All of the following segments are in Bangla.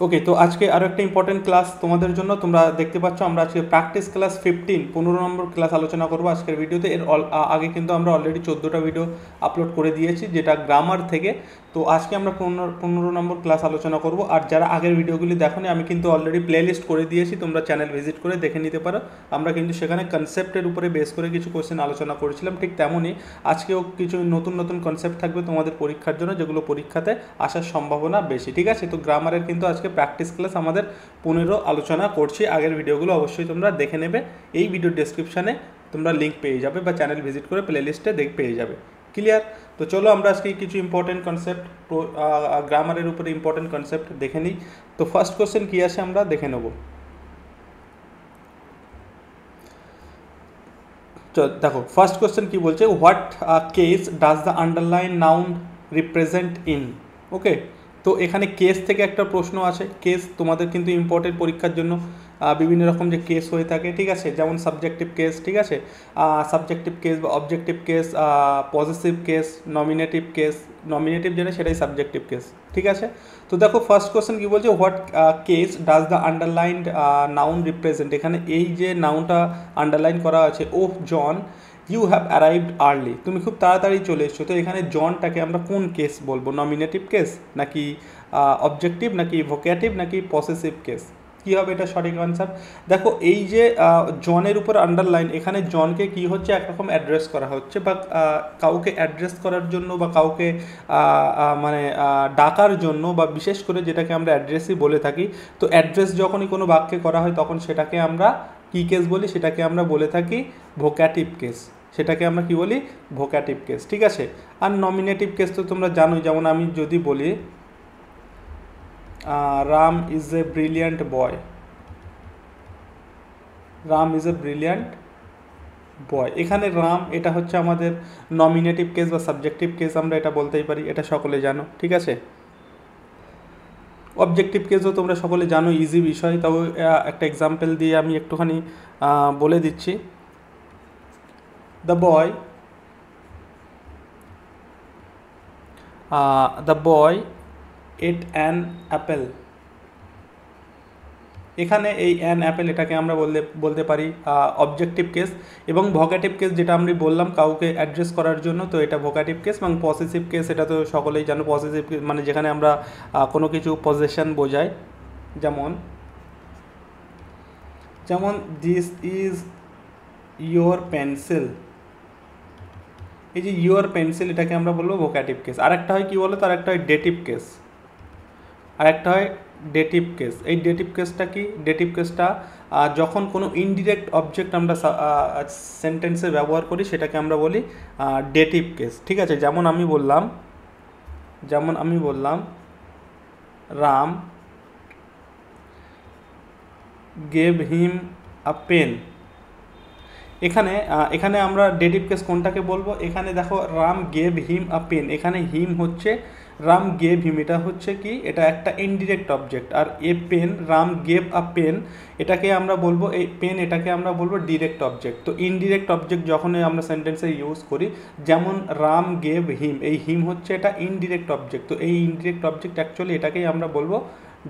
ওকে, তো আজকে আরও একটা ইম্পর্টেন্ট ক্লাস তোমাদের জন্য। তোমরা দেখতে পাচ্ছ আমরা আজকে প্র্যাকটিস ক্লাস 15 নম্বর ক্লাস আলোচনা করবো আজকের ভিডিওতে। আগে কিন্তু আমরা অলরেডি 14টা ভিডিও আপলোড করে দিয়েছি, যেটা গ্রামার থেকে। তো আজকে আমরা 15 নম্বর ক্লাস আলোচনা করব। আর যারা আগের ভিডিওগুলি দেখোনি, আমি কিন্তু অলরেডি প্লে লিস্ট করে দিয়েছি, তোমরা চ্যানেল ভিজিট করে দেখে নিতে পারো। আমরা কিন্তু সেখানে কনসেপ্টের উপরে বেস করে কিছু কোশ্চেন আলোচনা করেছিলাম। ঠিক তেমনই আজকেও কিছু নতুন নতুন কনসেপ্ট থাকবে তোমাদের পরীক্ষার জন্য, যেগুলো পরীক্ষাতে আসার সম্ভাবনা বেশি। ঠিক আছে, তো গ্রামারের কিন্তু আজকে প্র্যাকটিস ক্লাস আমাদের 15 আলোচনা করছি। আগের ভিডিওগুলো অবশ্যই তোমরা দেখে নেবে, এই ভিডিও ডেসক্রিপশানে তোমরা লিঙ্ক পেয়ে যাবে বা চ্যানেল ভিজিট করে প্লে লিস্টে পেয়ে যাবে। ক্লিয়ার? তো চলো আমরা আজকে কিছু ইম্পর্টেন্ট কনসেপ্ট, গ্রামারের উপরে ইম্পর্টেন্ট কনসেপ্ট দেখে নিই। তো ফার্স্ট কোশ্চেন কী আছে আমরা দেখে নেব। দেখো ফার্স্ট কোশ্চেন কি বলছে, what case does the underline noun represent in. Okay, তো এখানে কেস থেকে একটা প্রশ্ন আছে। কেস তোমাদের কিন্তু ইম্পর্টেন্ট পরীক্ষার জন্য। বিভিন্ন রকম যে কেস হয়ে থাকে, ঠিক আছে, যেমন সাবজেক্টিভ কেস, ঠিক আছে, সাবজেক্টিভ কেস বা objective case, positive case, nominative case. Nominative যেটা সেটাই সাবজেক্টিভ কেস, ঠিক আছে। তো দেখো ফার্স্ট কোশ্চেন কী বলছে, what case does the underlined noun represent. এখানে এই যে নাউনটা আন্ডারলাইন করা আছে, ওহ জন ইউ হ্যাভ অ্যারাইভড আর্লি, তুমি খুব তাড়াতাড়ি চলে এসছো। তো এখানে জনটাকে আমরা কোন কেস বলবো, নমিনেটিভ কেস নাকি অবজেক্টিভ নাকি ভোকেটিভ নাকি পসেসিভ কেস? কী হবে এটা সঠিক আনসার? দেখো এই যে জনের উপর আন্ডারলাইন, এখানে জনকে কি হচ্ছে, একরকম অ্যাড্রেস করা হচ্ছে, বা কাউকে অ্যাড্রেস করার জন্য বা কাউকে মানে ডাকার জন্য, বা বিশেষ করে যেটাকে আমরা অ্যাড্রেসই বলে থাকি। তো অ্যাড্রেস যখনই কোনো বাক্যে করা হয় তখন সেটাকে আমরা কী কেস বলি, সেটাকে আমরা বলে থাকি ভোক্যাটিভ কেস। সেটাকে আমরা কি বলি, ভোক্যাটিভ কেস, ঠিক আছে। আর নমিনেটিভ কেস তো তোমরা জানোই, যেমন আমি যদি বলি Ram is a brilliant boy, Ram is a brilliant বয়, এখানে রাম এটা হচ্ছে আমাদের নমিনেটিভ কেস বা সাবজেক্টিভ কেস, আমরা এটা বলতেই পারি, এটা সকলে জানো, ঠিক আছে। অবজেক্টিভ কেসও তোমরা সকলে জানো, ইজি বিষয়, তবে একটা এক্সাম্পল দিয়ে আমি একটুখানি বলে দিচ্ছি। The boy at an Apple. এখানে এই অ্যান অ্যাপেল এটাকে আমরা বলতে পারি অবজেক্টিভ কেস। এবং ভোকেটিভ কেস যেটা আমি বললাম কাউকে অ্যাড্রেস করার জন্য, তো এটা ভোকেটিভ কেস। এবং পসেসিভ কেস এটা তো সকলেই জানো, পসেসিভ মানে যেখানে আমরা কোনো কিছু পজেশন বোঝাই, যেমন দিস ইজ ইয়োর পেন্সিল। এই যে ইয়োর পেন্সিল এটাকে আমরা বলবো ভোকেটিভ কেস। আরেকটা হয় কী বলো তো, আরেকটা হয় ডেটিভ কেস, আরেকটা হয় ডেটিভ কেস। এই ডেটিভ কেসটা কি, ডেটিভ কেসটা যখন কোনো ইনডিরেক্ট অবজেক্ট আমরা সেন্টেন্সে ব্যবহার করি সেটাকে আমরা বলি ডেটিভ কেস, ঠিক আছে। যেমন আমি বললাম Ram gave him a pen. এখানে আমরা ডেটিভ কেস কোনটাকে বলবো, এখানে দেখো Ram gave him a pen, এখানে হিম হচ্ছে রাম গেভ হিম, এটা হচ্ছে কি, এটা একটা ইনডিরেক্ট অবজেক্ট। আর a pen, Ram gave a pen, এটাকে আমরা বলবো, এই পেন এটাকে আমরা বলবো ডিরেক্ট অবজেক্ট। তো ইনডিরেক্ট অবজেক্ট যখনই আমরা সেন্টেন্সে ইউজ করি, যেমন রাম গেভ হিম, এই হিম হচ্ছে এটা ইনডিরেক্ট অবজেক্ট। তো এই ইনডিরেক্ট অবজেক্ট অ্যাকচুয়ালি এটাকেই আমরা বলবো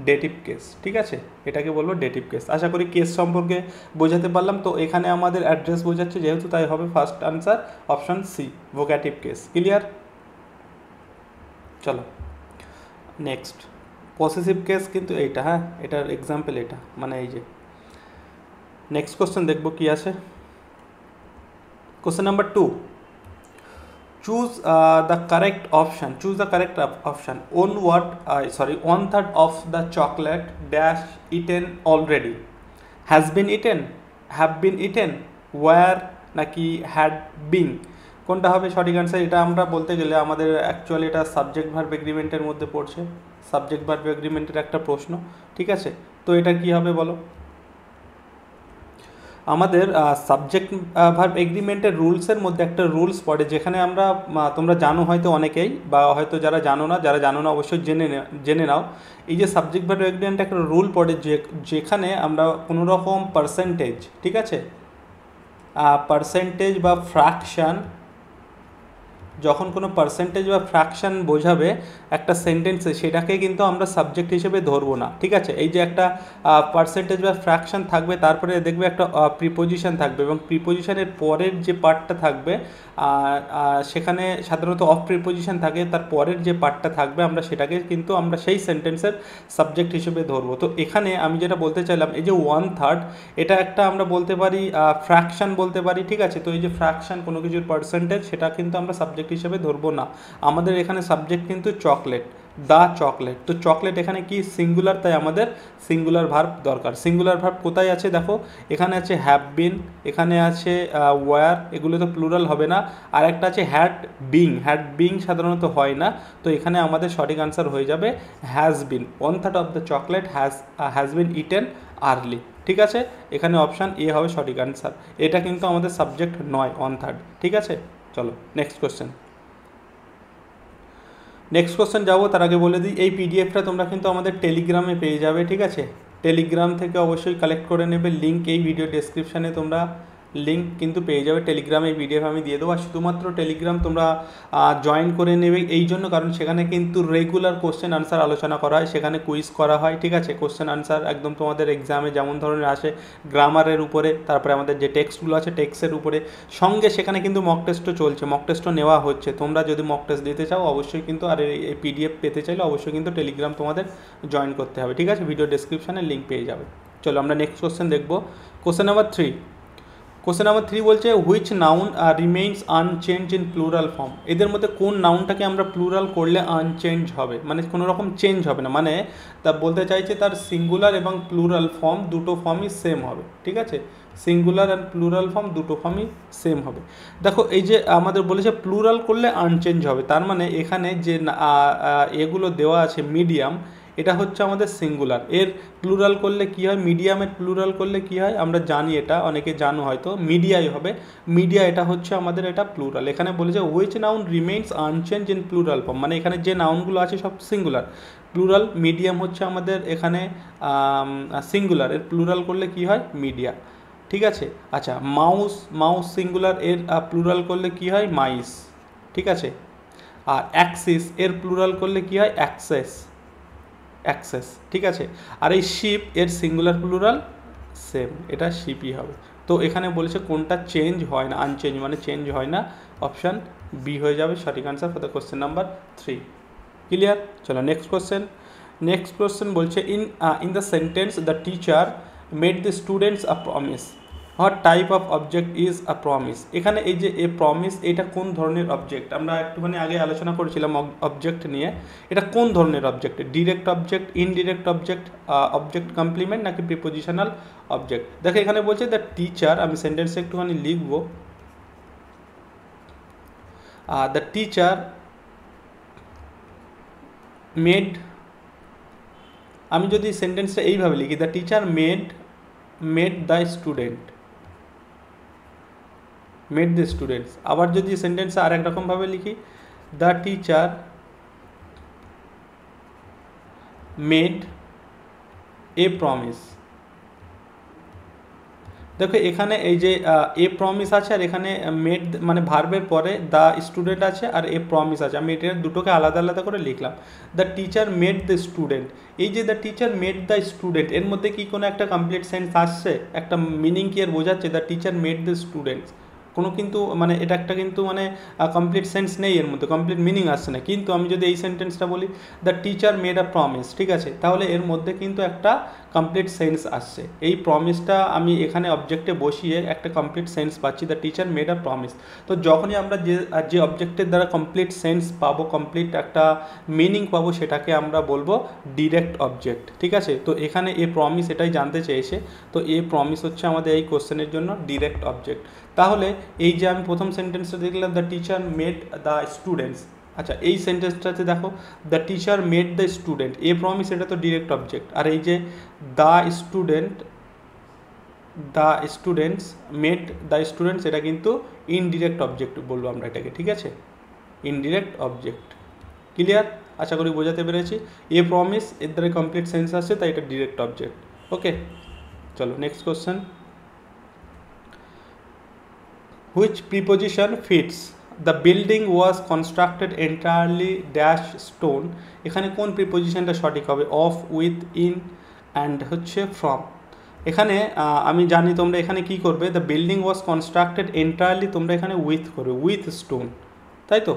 ডেটিভ কেস, ঠিক আছে, এটাকে বলবো ডেটিভ কেস। আশা করি কেস সম্পর্কে বোঝাতে পারলাম। তো এখানে আমাদের অ্যাড্রেস বোঝাচ্ছে যেহেতু, তাই হবে first answer option C, vocative case. Clear? চলো নেক্সট পসেসিভ কেস, কিন্তু এইটা, হ্যাঁ এটার এক্সাম্পল এটা, মানে এই যে নেক্সট কোশ্চেন দেখবো কি আছে। Question number 2, choose the correct option. Choose the correct option. One third of the chocolate dash eaten already, has been eaten, have been eaten, were নাকি had been, কোনটা হবে সঠিক আনসার? এটা আমরা বলতে গেলে আমাদের অ্যাকচুয়ালি এটা সাবজেক্ট ভার্ব এগ্রিমেন্টের মধ্যে পড়ছে, সাবজেক্ট ভার্ব এগ্রিমেন্টের একটা প্রশ্ন, ঠিক আছে। তো এটা কি হবে বলো, আমাদের সাবজেক্ট ভার্ব এগ্রিমেন্টের রুলসের মধ্যে একটা রুলস পড়ে, যেখানে আমরা তোমরা জানো হয়তো অনেকেই, বা হয়তো যারা জানো না অবশ্যই জেনে নাও। এই যে সাবজেক্ট ভার্ব এগ্রিমেন্টে একটা রুল পড়ে, যেখানে আমরা কোনো রকম পার্সেন্টেজ, ঠিক আছে, পার্সেন্টেজ বা ফ্র্যাকশান যখন কোনো পার্সেন্টেজ বা ফ্র্যাকশন বোঝাবে একটা সেন্টেন্সে, সেটাকে কিন্তু আমরা সাবজেক্ট হিসেবে ধরবো না, ঠিক আছে। এই যে একটা পার্সেন্টেজ বা ফ্র্যাকশন থাকবে, তারপরে দেখবে একটা প্রিপোজিশন থাকবে, এবং প্রিপোজিশনের পরের যে পার্টটা থাকবে সেখানে সাধারণত অফ প্রিপোজিশন থাকে, তার পরের যে পার্টটা থাকবে আমরা সেটাকে কিন্তু আমরা সেই সেন্টেন্সের সাবজেক্ট হিসেবে ধরবো। তো এখানে আমি যেটা বলতে চাইলাম, এই যে 1/3 এটা একটা আমরা বলতে পারি ফ্র্যাকশন বলতে পারি, ঠিক আছে। তো এই যে ফ্র্যাকশন কোনো কিছুর পার্সেন্টেজ, সেটা কিন্তু আমরা সাবজেক্ট হিসেবে ধরবো না। আমাদের এখানে সাবজেক্ট কিন্তু চকলেট, দ্য চকলেট। তো চকলেট এখানে কি সিঙ্গুলার, তাই আমাদের সিঙ্গুলার ভার্ব দরকার। সিঙ্গুলার ভার্ব কোথায় আছে দেখো, এখানে আছে হ্যাভ বিন, এখানে আছে ওয়ার, এগুলো তো প্লুরাল হবে না। আর একটা আছে হ্যাড বিং, হ্যাড বিং সাধারণত হয় না, তো এখানে আমাদের সঠিক আনসার হয়ে যাবে has been. 1/3 of the chocolate has been eaten early, ঠিক আছে। এখানে অপশান এ হবে সঠিক আনসার। এটা কিন্তু আমাদের সাবজেক্ট নয় 1/3, ঠিক আছে। চলো নেক্সট কোশ্চেন। নেক্সট কোশ্চেন যাবো, তার আগে বলে দিই এই পিডিএফটা তোমরা কিন্তু আমাদের টেলিগ্রামে পেয়ে যাবে, ঠিক আছে। টেলিগ্রাম থেকে অবশ্যই কালেক্ট করে নেবে, লিঙ্ক এই ভিডিও ডেসক্রিপশানে তোমরা লিঙ্ক কিন্তু পেয়ে যাবে। টেলিগ্রামে এই পিডিএফ আমি দিয়ে দেবো। আর শুধুমাত্র টেলিগ্রাম তোমরা জয়েন করে নেবে এই জন্য, কারণ সেখানে কিন্তু রেগুলার কোশ্চেন আনসার আলোচনা করা হয়, সেখানে কুইজ করা হয়, ঠিক আছে। কোশ্চেন আনসার একদম তোমাদের এক্সামে যেমন ধরনের আসে, গ্রামারের উপরে, তারপরে আমাদের যে টেক্সটগুলো আছে টেক্সটের উপরে, সঙ্গে সেখানে কিন্তু মক টেস্টও চলছে, মক টেস্টও নেওয়া হচ্ছে। তোমরা যদি মক টেস্ট দিতে চাও অবশ্যই কিন্তু, আর এই পিডিএফ পেতে চাইলে অবশ্যই কিন্তু টেলিগ্রাম তোমাদের জয়েন করতে হবে, ঠিক আছে। ভিডিও ডেসক্রিপশানে লিঙ্ক পেয়ে যাবে। চলো আমরা নেক্সট কোশ্চেন দেখবো। Question number 3। কোশ্চেন নাম্বার 3 বলছে which noun remains unchange in plural form. এদের মধ্যে কোন নাউনটাকে আমরা প্লুরাল করলে আনচেঞ্জ হবে, মানে কোনো রকম চেঞ্জ হবে না, মানে তা বলতে চাইছে তার সিঙ্গুলার এবং প্লুরাল ফর্ম দুটো ফর্মই সেম হবে, ঠিক আছে। সিঙ্গুলার অ্যান্ড প্লুরাল ফর্ম দুটো ফর্মই সেম হবে। দেখো এই যে আমাদের বলেছে প্লুরাল করলে আনচেঞ্জ হবে, তার মানে এখানে যে এগুলো দেওয়া আছে মিডিয়াম, এটা হচ্ছে আমাদের সিঙ্গুলার। এর প্লুরাল করলে কি হয়, মিডিয়ামের প্লুরাল করলে কি হয় আমরা জানি, এটা অনেকে জানো হয়তো, মিডিয়াই হবে। মিডিয়া এটা হচ্ছে আমাদের এটা প্লুরাল। এখানে বলেছে which noun remains unchange in plural form, মানে এখানে যে নাউনগুলো আছে সব সিঙ্গুলার। প্লুরাল মিডিয়াম হচ্ছে আমাদের এখানে সিঙ্গুলার, এর প্লুরাল করলে কি হয় মিডিয়া, ঠিক আছে। আচ্ছা মাউস, মাউস সিঙ্গুলার, এর প্লুরাল করলে কি হয় মাইস, ঠিক আছে। আর অ্যাক্সিস এর প্লুরাল করলে কি হয় অ্যাক্সেস, অ্যাক্সেস, ঠিক আছে। আর এই শিপ এর সিঙ্গুলার প্লুরাল সেম, এটা শিপই হবে। তো এখানে বলেছে কোনটা চেঞ্জ হয় না, আনচেঞ্জ মানে চেঞ্জ হয় না, অপশান বি হয়ে যাবে সঠিক answer for the question number 3। Clear. চলো নেক্সট কোশ্চেন। নেক্সট কোশ্চেন বলছে in the sentence the teacher made the students a promise, what type of object is a promise. এখানে এই যে এ প্রমিস, এটা কোন ধরনের অবজেক্ট, আমরা একটুখানি আগে আলোচনা করেছিলাম অবজেক্ট নিয়ে। এটা কোন ধরনের object, direct object, indirect object, object complement নাকি প্রিপোজিশনাল অবজেক্ট। দেখো এখানে বলছে দ্য টিচার, আমি সেন্টেন্সে একটুখানি লিখবো, দ্য টিচার মেড, আমি যদি সেন্টেন্সটা এইভাবে লিখি the teacher made the student, made the students. আবার যদি সেন্টেন্সে আর একরকমভাবে লিখি the teacher made a promise. দেখো এখানে এই যে এ প্রমিস আছে, আর এখানে মেড মানে ভার্বের পরে দ্য স্টুডেন্ট আছে, আর এ প্রমিস আছে, আমি এটা দুটোকে আলাদা আলাদা করে লিখলাম। The teacher made the student, এই যে the teacher made the student, এর মধ্যে কি কোনো একটা কমপ্লিট সেন্স আসছে, একটা মিনিং কি এর বোঝাচ্ছে the teacher made the students, কোনো কিন্তু মানে এটা একটা কিন্তু মানে কমপ্লিট সেন্স নেই এর মধ্যে, কমপ্লিট মিনিং আসছে না। কিন্তু আমি যদি এই সেন্টেন্সটা বলি the teacher made a promise, ঠিক আছে, তাহলে এর মধ্যে কিন্তু একটা কমপ্লিট সেন্স আসছে। এই প্রমিসটা আমি এখানে অবজেক্টে বসিয়ে একটা কমপ্লিট সেন্স পাচ্ছি, the teacher made a promise. তো যখনই আমরা যে অবজেক্টের দ্বারা কমপ্লিট সেন্স পাবো, কমপ্লিট একটা মিনিং পাবো, সেটাকে আমরা বলবো ডিরেক্ট অবজেক্ট, ঠিক আছে। তো এখানে এ প্রমিস এটাই জানতে চেয়েছে, তো এ প্রমিস হচ্ছে আমাদের এই কোশ্চেনের জন্য ডিরেক্ট অবজেক্ট। তাহলে এই যে আমি প্রথম সেন্টেন্সটা দেখলাম the teacher made the students, আচ্ছা এই সেন্টেন্সটাতে দেখো the teacher made the student, a promise এটা তো ডিরেক্ট অবজেক্ট, আর এই যে the students made the students এটা কিন্তু ইনডিরেক্ট অবজেক্ট বলবো আমরা এটাকে, ঠিক আছে, ইনডিরেক্ট অবজেক্ট। ক্লিয়ার, আশা করি বোঝাতে পেরেছি। এ প্রমিস এর দ্বারা কমপ্লিট সেন্স আসছে, তাই এটা ডিরেক্ট অবজেক্ট। ওকে চলো next question. Which preposition fits the building was constructed entirely dash stone, এখানে কোন প্রিপোজিশনটা সঠিক হবে? অফ, উইথ, ইন অ্যান্ড হচ্ছে ফ্রম। এখানে আমি জানি তোমরা এখানে কি করবে, the building was constructed entirely তোমরা এখানে উইথ করবে, উইথ স্টোন, তাই তো?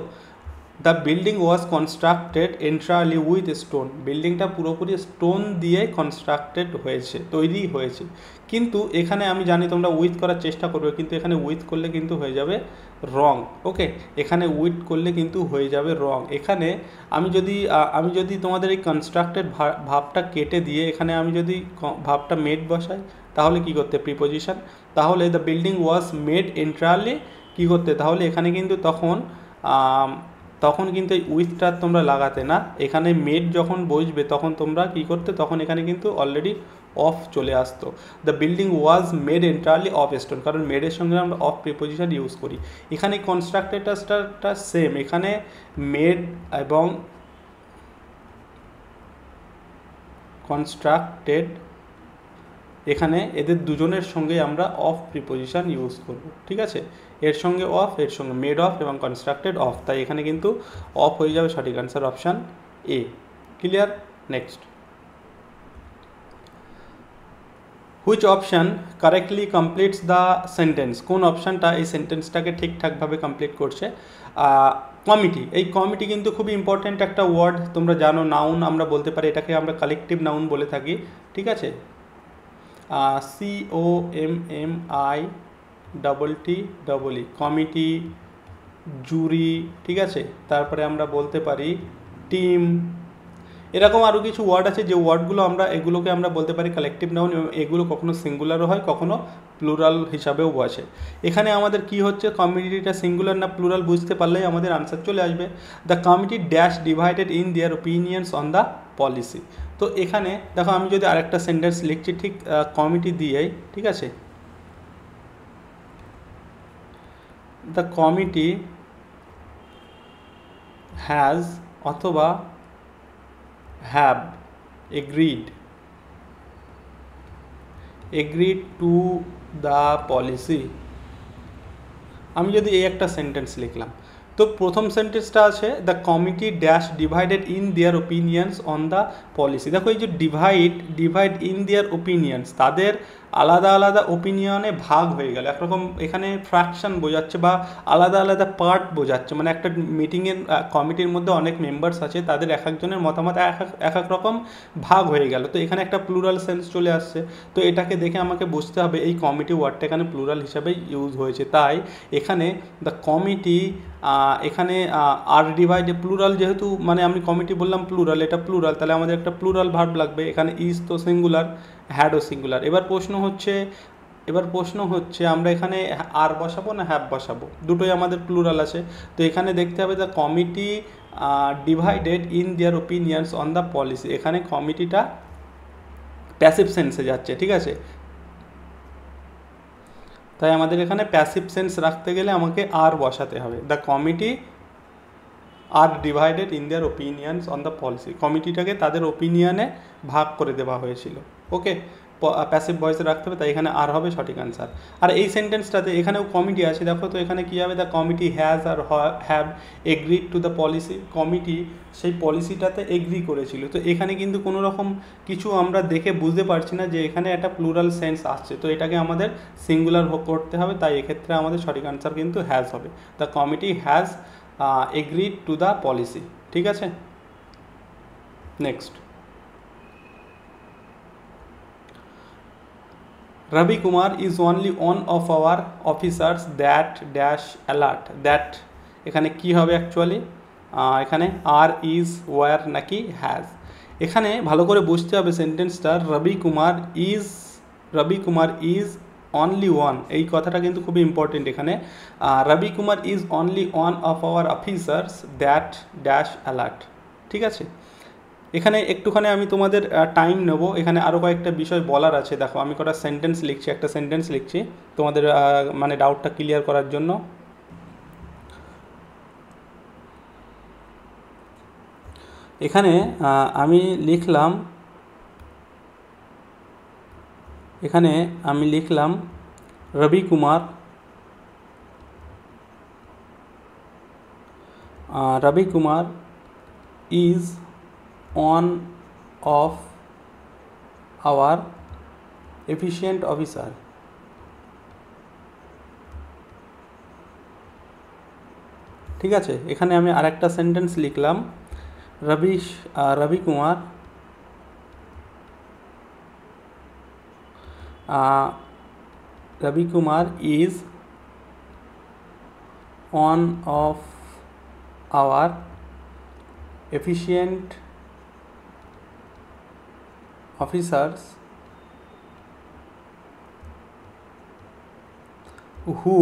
The building was constructed entirely with stone, বিল্ডিংটা পুরোপুরি স্টোন দিয়ে কনস্ট্রাক্টেড হয়েছে, তৈরি হয়েছে। কিন্তু এখানে আমি জানি তোমরা উইথ করার চেষ্টা করবে, কিন্তু এখানে উইথ করলে কিন্তু হয়ে যাবে রং। ওকে, এখানে উইথ করলে কিন্তু হয়ে যাবে রং। এখানে আমি যদি তোমাদের এই কনস্ট্রাক্টেড ভাবটা কেটে দিয়ে এখানে আমি যদি ভাবটা মেড বসাই, তাহলে কি করতে? প্রিপোজিশন। তাহলে the building was made entirely কী করতে? তাহলে এখানে কিন্তু তখন কিন্তু এই উইথটা তোমরা লাগাতে না, এখানে মেড যখন বসবে তখন তোমরা কি করতে? তখন এখানে কিন্তু অলরেডি অফ চলে আসতো। The building was made entirely of stone, কারণ মেডের সঙ্গে আমরা অফ প্রিপোজিশন ইউজ করি। এখানে কনস্ট্রাক্টেডটা সেম, এখানে মেড এবং কনস্ট্রাক্টেড এখানে এদের দুজনের সঙ্গে আমরা অফ প্রিপোজিশন ইউজ করব, ঠিক আছে? এর সঙ্গে অফ, এর সঙ্গে মেড অফ এবং কনস্ট্রাক্টেড অফ, তাই এখানে কিন্তু অফ হয়ে যাবে। সঠিক answer option A. Clear? Next, which option correctly completes the sentence, কোন অপশানটা এই সেন্টেন্সটাকে ঠিকঠাকভাবে কমপ্লিট করছে? কমিটি। এই কমিটি কিন্তু খুবই ইম্পর্ট্যান্ট একটা ওয়ার্ড, তোমরা জানো, নাউন আমরা বলতে পারি, এটাকে আমরা কালেকটিভ নাউন বলে থাকি, ঠিক আছে? COMMITTE, কমিটি, জুরি, ঠিক আছে? তারপরে আমরা বলতে পারি টিম, এরকম আরও কিছু ওয়ার্ড আছে যে ওয়ার্ডগুলো এগুলোকে আমরা বলতে পারি কালেকটিভ নাউন, এবং এগুলো কখনো সিঙ্গুলারও হয়, কখনো প্লুরাল হিসাবেও বসে। এখানে আমাদের কি হচ্ছে, কমিটিটা সিঙ্গুলার না প্লুরাল বুঝতে পারলেই আমাদের আনসার চলে আসবে। The committee dash divided in their opinions on the policy. তো এখানে দেখো, আমি যদি আরেকটা সেন্টেন্স লিখছি ঠিক কমিটি দিয়েই, ঠিক আছে? দ্য কমিটি হ্যাজ অথবা have agreed to the policy, আমি যদি এই একটা সেন্টেন্স লিখলাম, তো প্রথম সেন্টেন্সটা আছে the committee dash divided in their opinions on the policy. দেখো, এই যে ডিভাইড ইন দেয়ার ওপিনিয়ন্স, তাদের আলাদা আলাদা ওপিনিয়নে ভাগ হয়ে গেল, একরকম এখানে ফ্র্যাকশন বোঝাচ্ছে বা আলাদা আলাদা পার্ট বোঝাচ্ছে, মানে একটা মিটিংয়ের কমিটির মধ্যে অনেক মেম্বার্স আছে, তাদের এক একজনের মতামত এক এক রকম ভাগ হয়ে গেল, তো এখানে একটা প্লুরাল সেন্স চলে আসছে। তো এটাকে দেখে আমাকে বুঝতে হবে এই কমিটি ওয়ার্ডটা এখানে প্লুরাল হিসাবে ইউজ হয়েছে, তাই এখানে দ্য কমিটি এখানে আর ডিভাইডে প্লুরাল, যেহেতু মানে আমি কমিটি বললাম প্লুরাল, এটা প্লুরাল, তাহলে আমাদের একটা প্লুরাল ভার্ব লাগবে। এখানে ইজ তো সিঙ্গুলার, হ্যাডও সিঙ্গুলার। এবার প্রশ্ন হচ্ছে আমরা এখানে আর বসাবো না হ্যাভ বসাবো, দুটোই আমাদের প্লুরাল আছে। তো এখানে দেখতে হবে the committee divided in their opinions on the policy, এখানে কমিটিটা প্যাসিভ সেন্সে যাচ্ছে, ঠিক আছে? তাই আমাদের এখানে প্যাসিভ সেন্স রাখতে গেলে আমাকে আর বসাতে হবে। The committee are divided in their opinions on the policy, কমিটিটাকে তাদের ওপিনিয়নে ভাগ করে দেওয়া হয়েছিল। ওকে, প্যাসিভ ভয়েসে রাখতে হবে, তাই এখানে আর হবে সঠিক আনসার। আর এই সেন্টেন্সটাতে এখানেও কমিটি আছে, দেখো তো এখানে কী হবে, দ্য কমিটি হ্যাজ আর have agreed to the policy, committee সেই পলিসিটাতে এগ্রি করেছিল। তো এখানে কিন্তু কোনো রকম কিছু আমরা দেখে বুঝতে পারছি না যে এখানে একটা প্লুরাল সেন্স আসছে, তো এটাকে আমাদের সিঙ্গুলার করতে হবে, তাই এক্ষেত্রে আমাদের সঠিক আনসার কিন্তু হ্যাজ হবে। The committee has agreed to the policy, ঠিক আছে? Next, Ravi Kumar is only one of our officers that dash alert, that এখানে কি হবে অ্যাকচুয়ালি, এখানে আর ইজ ওয়ার নাকি হ্যাজ, এখানে ভালো করে বুঝতে হবে সেন্টেন্সটা। Ravi Kumar is only one, এই কথাটা কিন্তু খুবই ইম্পর্টেন্ট এখানে। Ravi Kumar is only one of our officers that dash alert, ঠিক আছে? এখানে একটুখানি আমি তোমাদের টাইম নেব, এখানে আরও কয়েকটা বিষয় বলার আছে। দেখো, আমি একটা সেন্টেন্স লিখছি তোমাদের মানে ডাউটটা ক্লিয়ার করার জন্য। এখানে আমি লিখলাম রবি Kumar Ravi Kumar is one of our efficient officer. ঠিক আছে, এখানে আমি আরেকটা সেন্টেন্স লিখলাম, রবি Kumar Ravi Kumar is one of our efficient officers who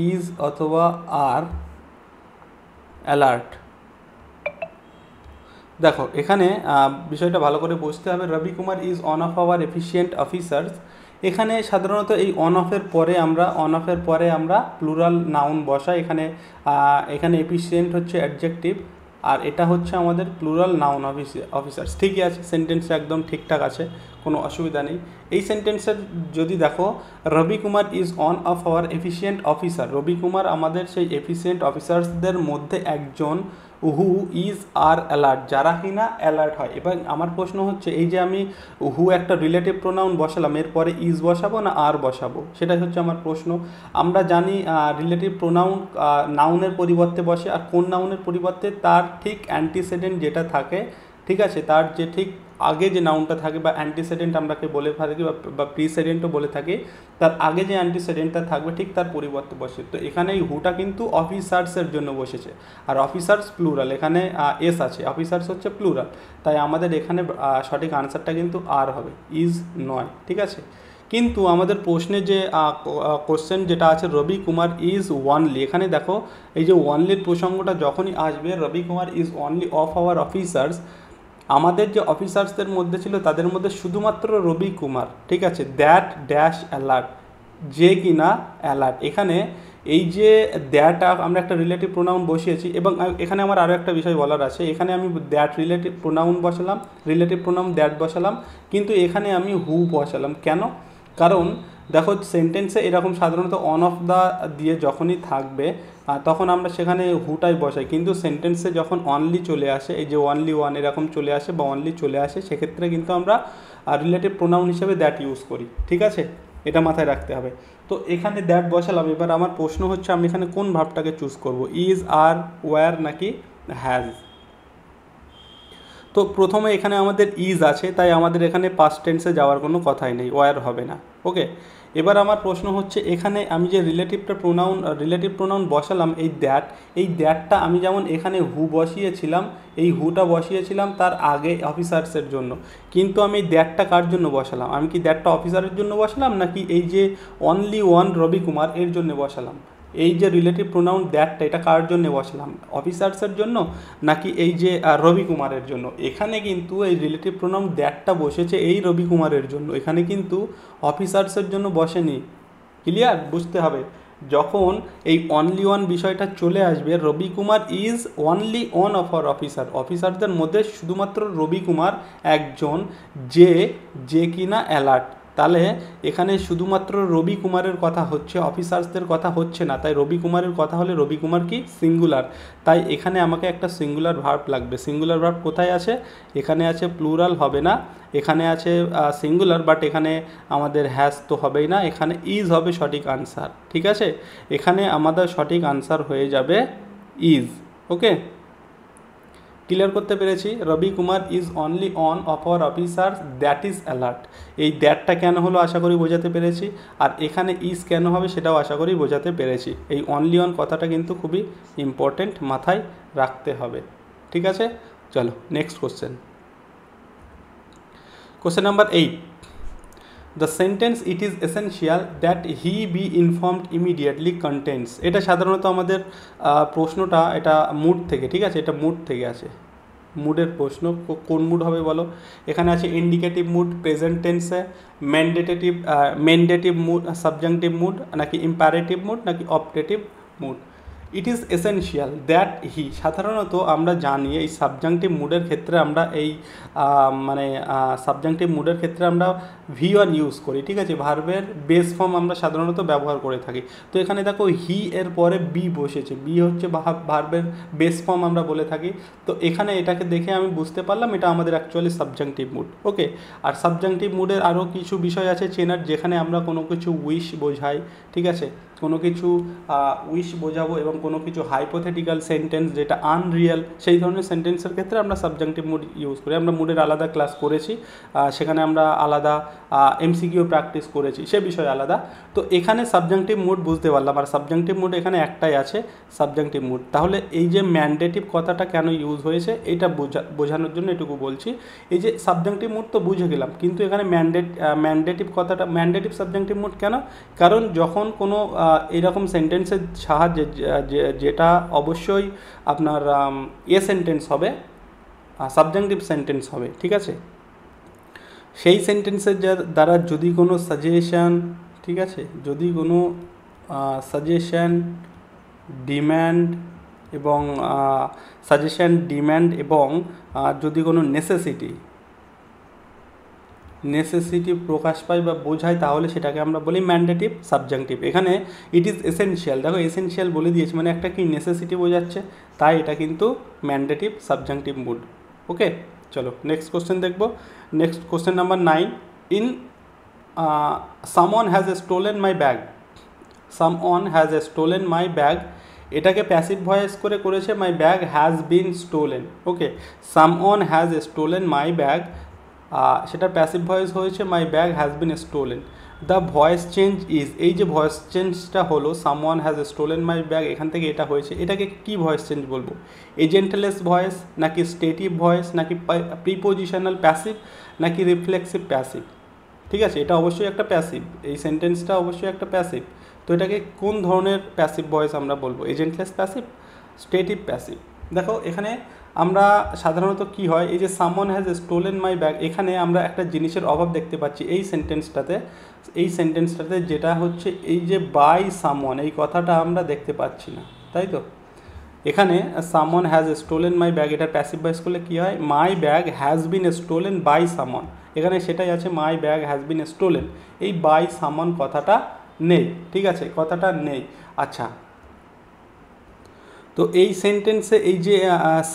is অথবা আর অ্যালার্ট। দেখো এখানে বিষয়টা ভালো করে বুঝতে হবে। Ravi Kumar is on of our efficient officers, এখানে সাধারণত এই অন অফের পরে আমরা প্লুরাল নাউন বসাই। এখানে এফিশিয়েন্ট হচ্ছে অ্যাডজেক্টিভ, আর এটা হচ্ছে আমাদের প্লুরাল নাউন অফিসার্স। ঠিকই আছে, সেন্টেন্সটা একদম ঠিকঠাক আছে, কোনো অসুবিধা নেই। এই সেন্টেন্সের যদি দেখো, Ravi Kumar is on of our efficient officer, Ravi Kumar আমাদের সেই এফিশিয়েন্ট অফিসার্সদের মধ্যে একজন, হু ইজ আর অ্যালার্ট, যারা কিনা অ্যালার্ট হয়। এবার আমার প্রশ্ন হচ্ছে, এই যে আমি হু একটা রিলেটিভ প্রোনাউন বসালাম, এরপরে ইজ বসাবো না আর বসাবো, সেটাই হচ্ছে আমার প্রশ্ন। আমরা জানি রিলেটিভ প্রোনাউন নাউনের পরিবর্তে বসে, আর কোন নাউনের পরিবর্তে তার ঠিক অ্যান্টিসেডেন্ট যেটা থাকে, ঠিক আছে, তার যে ঠিক আগে যে নাউনটা থাকে বা অ্যান্টিসেডেন্ট আমরাকে বলে থাকি বা প্রিসেডেন্টও বলে থাকি, তার আগে যে অ্যান্টিসেডেন্টটা থাকবে ঠিক তার পরিবর্তে বসে। তো এখানে এই হুটা কিন্তু অফিসার্সের জন্য বসেছে, আর অফিসার্স প্লুরাল, এখানে এস আছে, অফিসার্স হচ্ছে প্লুরাল, তাই আমাদের এখানে সঠিক আনসারটা কিন্তু আর হবে, ইজ নয়। ঠিক আছে, কিন্তু আমাদের প্রশ্নে যে কোশ্চেন যেটা আছে, রবি কুমার ইজ ওয়ানলি, এখানে দেখো এই যে ওয়ানলির প্রসঙ্গটা যখনই আসবে, Ravi Kumar is only of our officers, আমাদের যে অফিসার্সদের মধ্যে ছিল তাদের মধ্যে শুধুমাত্র রবি কুমার, ঠিক আছে, দ্যাট ড্যাশ অ্যালার্ট, যে কিনা অ্যালার্ট। এখানে এই যে দ্যাট আমরা একটা রিলেটিভ প্রোনাউন বসিয়েছি, এবং এখানে আমার আরও একটা বিষয় বলার আছে, এখানে আমি দ্যাট রিলেটিভ প্রোনাউন বসালাম, রিলেটিভ প্রোনাউন দ্যাট বসালাম, কিন্তু এখানে আমি হু বসালাম কেন? কারণ দেখো সেন্টেন্সে এরকম সাধারণত অন অফ দ্য দিয়ে যখনই থাকবে তখন আমরা সেখানে হুটাই বসাই, কিন্তু সেন্টেন্সে যখন অনলি চলে আসে, এই যে অনলি ওয়ান এরকম চলে আসে বা অনলি চলে আসে, সেক্ষেত্রে কিন্তু আমরা রিলেটিভ প্রোনাউন হিসেবে দ্যাট ইউজ করি। ঠিক আছে, এটা মাথায় রাখতে হবে। তো এখানে দ্যাট বসালাম, এবার আমার প্রশ্ন হচ্ছে আমি এখানে কোন ভার্বটাকে চুজ করব, ইজ, আর, ওয়্যার নাকি হ্যাজ? তো প্রথমে এখানে আমাদের ইজ আছে, তাই আমাদের এখানে পাস্ট টেন্সে যাওয়ার কোনো কথাই নেই, ওয়্যার হবে না। ওকে, এবার আমার প্রশ্ন হচ্ছে, এখানে আমি যে রিলেটিভ প্রোনাউন বসালাম, এই দ্যাটটা আমি যেমন এখানে হু বসিয়েছিলাম, এই হুটা বসিয়েছিলাম তার আগে অফিসার্সের জন্য, কিন্তু আমি দ্যাটটা কার জন্য বসালাম? আমি কি দ্যাটটা অফিসারের জন্য বসালাম, নাকি এই যে অনলি ওয়ান রবি কুমার এর জন্য বসালাম? এই যে রিলেটিভ প্রোনাউন দ্যাটটা, এটা কার জন্য বসালাম? অফিসার্সের জন্য নাকি এই যে রবি কুমারের জন্য? এখানে কিন্তু এই রিলেটিভ প্রোনাউন দ্যাটটা বসেছে এই রবি কুমারের জন্য, এখানে কিন্তু অফিসার্সের জন্য বসেনি। ক্লিয়ার? বুঝতে হবে, যখন এই অনলি ওয়ান বিষয়টা চলে আসবে, Ravi Kumar is only one of our officer, অফিসারদের মধ্যে শুধুমাত্র রবি কুমার একজন যে কিনা অ্যালার্ট, তাহলে এখানে শুধুমাত্র রবি কুমারের কথা হচ্ছে, অফিসার্সদের কথা হচ্ছে না, তাই রবি কুমারের কথা হলে রবি কুমার কি সিঙ্গুলার, তাই এখানে আমাকে একটা সিঙ্গুলার ভার্ব লাগবে। সিঙ্গুলার ভার্ব কোথায় আছে? এখানে আছে, প্লুরাল হবে না, এখানে আছে সিঙ্গুলার, বাট এখানে আমাদের হ্যাজ তো হবেই না, এখানে ইজ হবে সঠিক আনসার। ঠিক আছে, এখানে আমাদের সঠিক আনসার হয়ে যাবে ইজ। ওকে, ক্লিয়ার করতে পেরেছি? Ravi Kumar is only on of our officer that is alert, এই দ্যাটটা কেন হলো আশা করি বোঝাতে পেরেছি, আর এখানে ইজ কেন হবে সেটাও আশা করি বোঝাতে পেরেছি। এই অনলি অন কথাটা কিন্তু খুবই ইম্পর্টেন্ট, মাথায় রাখতে হবে। ঠিক আছে, চলো next question number 8, the sentence it is essential that he be informed immediately contents, এটা সাধারণত আমাদের প্রশ্নটা এটা মুড থেকে, ঠিক আছে, এটা মুড থেকে আছে, মুডের প্রশ্ন। কোন মুড হবে বলো? এখানে আছে ইন্ডিকেটিভ মুড, প্রেজেন্ট টেন্সে, মেন্ডেটিভ মুড, সাবজাংটিভ মুড, নাকি ইম্পারেটিভ মুড, নাকি optative mood? It is essential that he, সাধারণত আমরা জানি এই সাবজাংটিভ মুডের ক্ষেত্রে আমরা এই মানে সাবজাংটিভ মুডের ক্ষেত্রে আমরা ভি ওয়ান ইউজ করি, ঠিক আছে, ভার্বের বেস ফর্ম আমরা সাধারণত ব্যবহার করে থাকি। তো এখানে দেখো হি এর পরে বি বসেছে, বি হচ্ছে ভার্বের বেস ফর্ম আমরা বলে থাকি। তো এখানে এটাকে দেখে আমি বুঝতে পারলাম এটা আমাদের অ্যাকচুয়ালি সাবজাংটিভ মুড। ওকে, আর সাবজাংটিভ মুডের আরও কিছু বিষয় আছে চেনার, যেখানে আমরা কোনো কিছু উইশ বোঝাই, ঠিক আছে, কোনো কিছু উইশ বোঝাবো এবং কোনো কিছু হাইপোথেটিক্যাল সেন্টেন্স যেটা আনরিয়াল, সেই ধরনের সেন্টেন্সের ক্ষেত্রে আমরা সাবজাংটিভ মুড ইউজ করি। আমরা মুডের আলাদা ক্লাস করেছি, সেখানে আমরা আলাদা এমসিকিউ প্র্যাকটিস করেছি, সে বিষয় আলাদা। তো এখানে সাবজাংটিভ মুড বুঝতে পারলাম, আর সাবজাংটিভ মুড এখানে একটাই আছে, সাবজাংটিভ মুড। তাহলে এই যে ম্যান্ডেটিভ কথাটা কেন ইউজ হয়েছে এটা বোঝানোর জন্য এটুকু বলছি। এই যে সাবজাংটিভ মুড তো বুঝে গেলাম, কিন্তু এখানে ম্যান্ডেটিভ কথাটা, ম্যান্ডেটিভ সাবজাংটিভ মুড কেন? কারণ যখন কোনো এরকম সেন্টেন্সের সাহায্যে যেটা অবশ্যই আপনার সেন্টেন্স হবে, সাবজাংটিভ সেন্টেন্স হবে, ঠিক আছে, সেই সেন্টেন্সের দ্বারা যদি কোনো সাজেশন, ঠিক আছে, যদি কোনো সাজেশন ডিম্যান্ড এবং যদি কোনো নেসেসিটি প্রকাশ পায় বা বোঝায়, তাহলে সেটাকে আমরা বলি ম্যান্ডেটিভ সাবজাংটিভ। এখানে ইট ইজ এসেনশিয়াল, দেখো এসেনশিয়াল বলে দিয়েছি, মানে একটা কি নেসেসিটি বোঝাচ্ছে, তাই এটা কিন্তু ম্যান্ডেটিভ সাবজাংটিভ মুড। ওকে, চলো নেক্সট কোশ্চেন দেখবো। Next question number 9, in someone has a stolen my bag, someone has a stolen my bag, এটাকে প্যাসিভ ভয়েস করে করেছে my bag has been stolen. Okay, someone has a stolen my bag, সেটা প্যাসিভ ভয়েস হয়েছে my bag has been stolen. The voice change is, এই যে ভয়েস চেঞ্জটা হলো someone has stolen my bag, এখান থেকে এটা হয়েছে, এটাকে কি ভয়েস চেঞ্জ বলবো? এজেন্টলেস ভয়েস, নাকি স্টেটিভ ভয়েস, নাকি প্রিপোজিশনাল প্যাসিভ, নাকি রিফ্লেক্সিভ প্যাসিভ? ঠিক আছে, এটা অবশ্যই একটা প্যাসিভ, এই সেন্টেন্সটা অবশ্যই একটা প্যাসিভ। তো এটাকে কোন ধরনের প্যাসিভ ভয়েস আমরা বলবো? এজেন্টলেস প্যাসিভ, স্টেটিভ প্যাসিভ। দেখো এখানে আমরা সাধারণত কি হয়, এই যে someone has stolen my bag, এখানে আমরা একটা জিনিসের অভাব দেখতে পাচ্ছি এই সেন্টেন্সটাতে, যেটা হচ্ছে এই যে বাই সামওয়ান, এই কথাটা আমরা দেখতে পাচ্ছি না, তাই তো? এখানে someone has stolen my bag, এটা প্যাসিভ ভয়েস করলে কী হয়, my bag has been stolen by someone, এখানে সেটাই আছে my bag has been stolen, এই বাই সামওয়ান কথাটা নেই, ঠিক আছে, কথাটা নেই। আচ্ছা, তো এই সেন্টেন্সে এই যে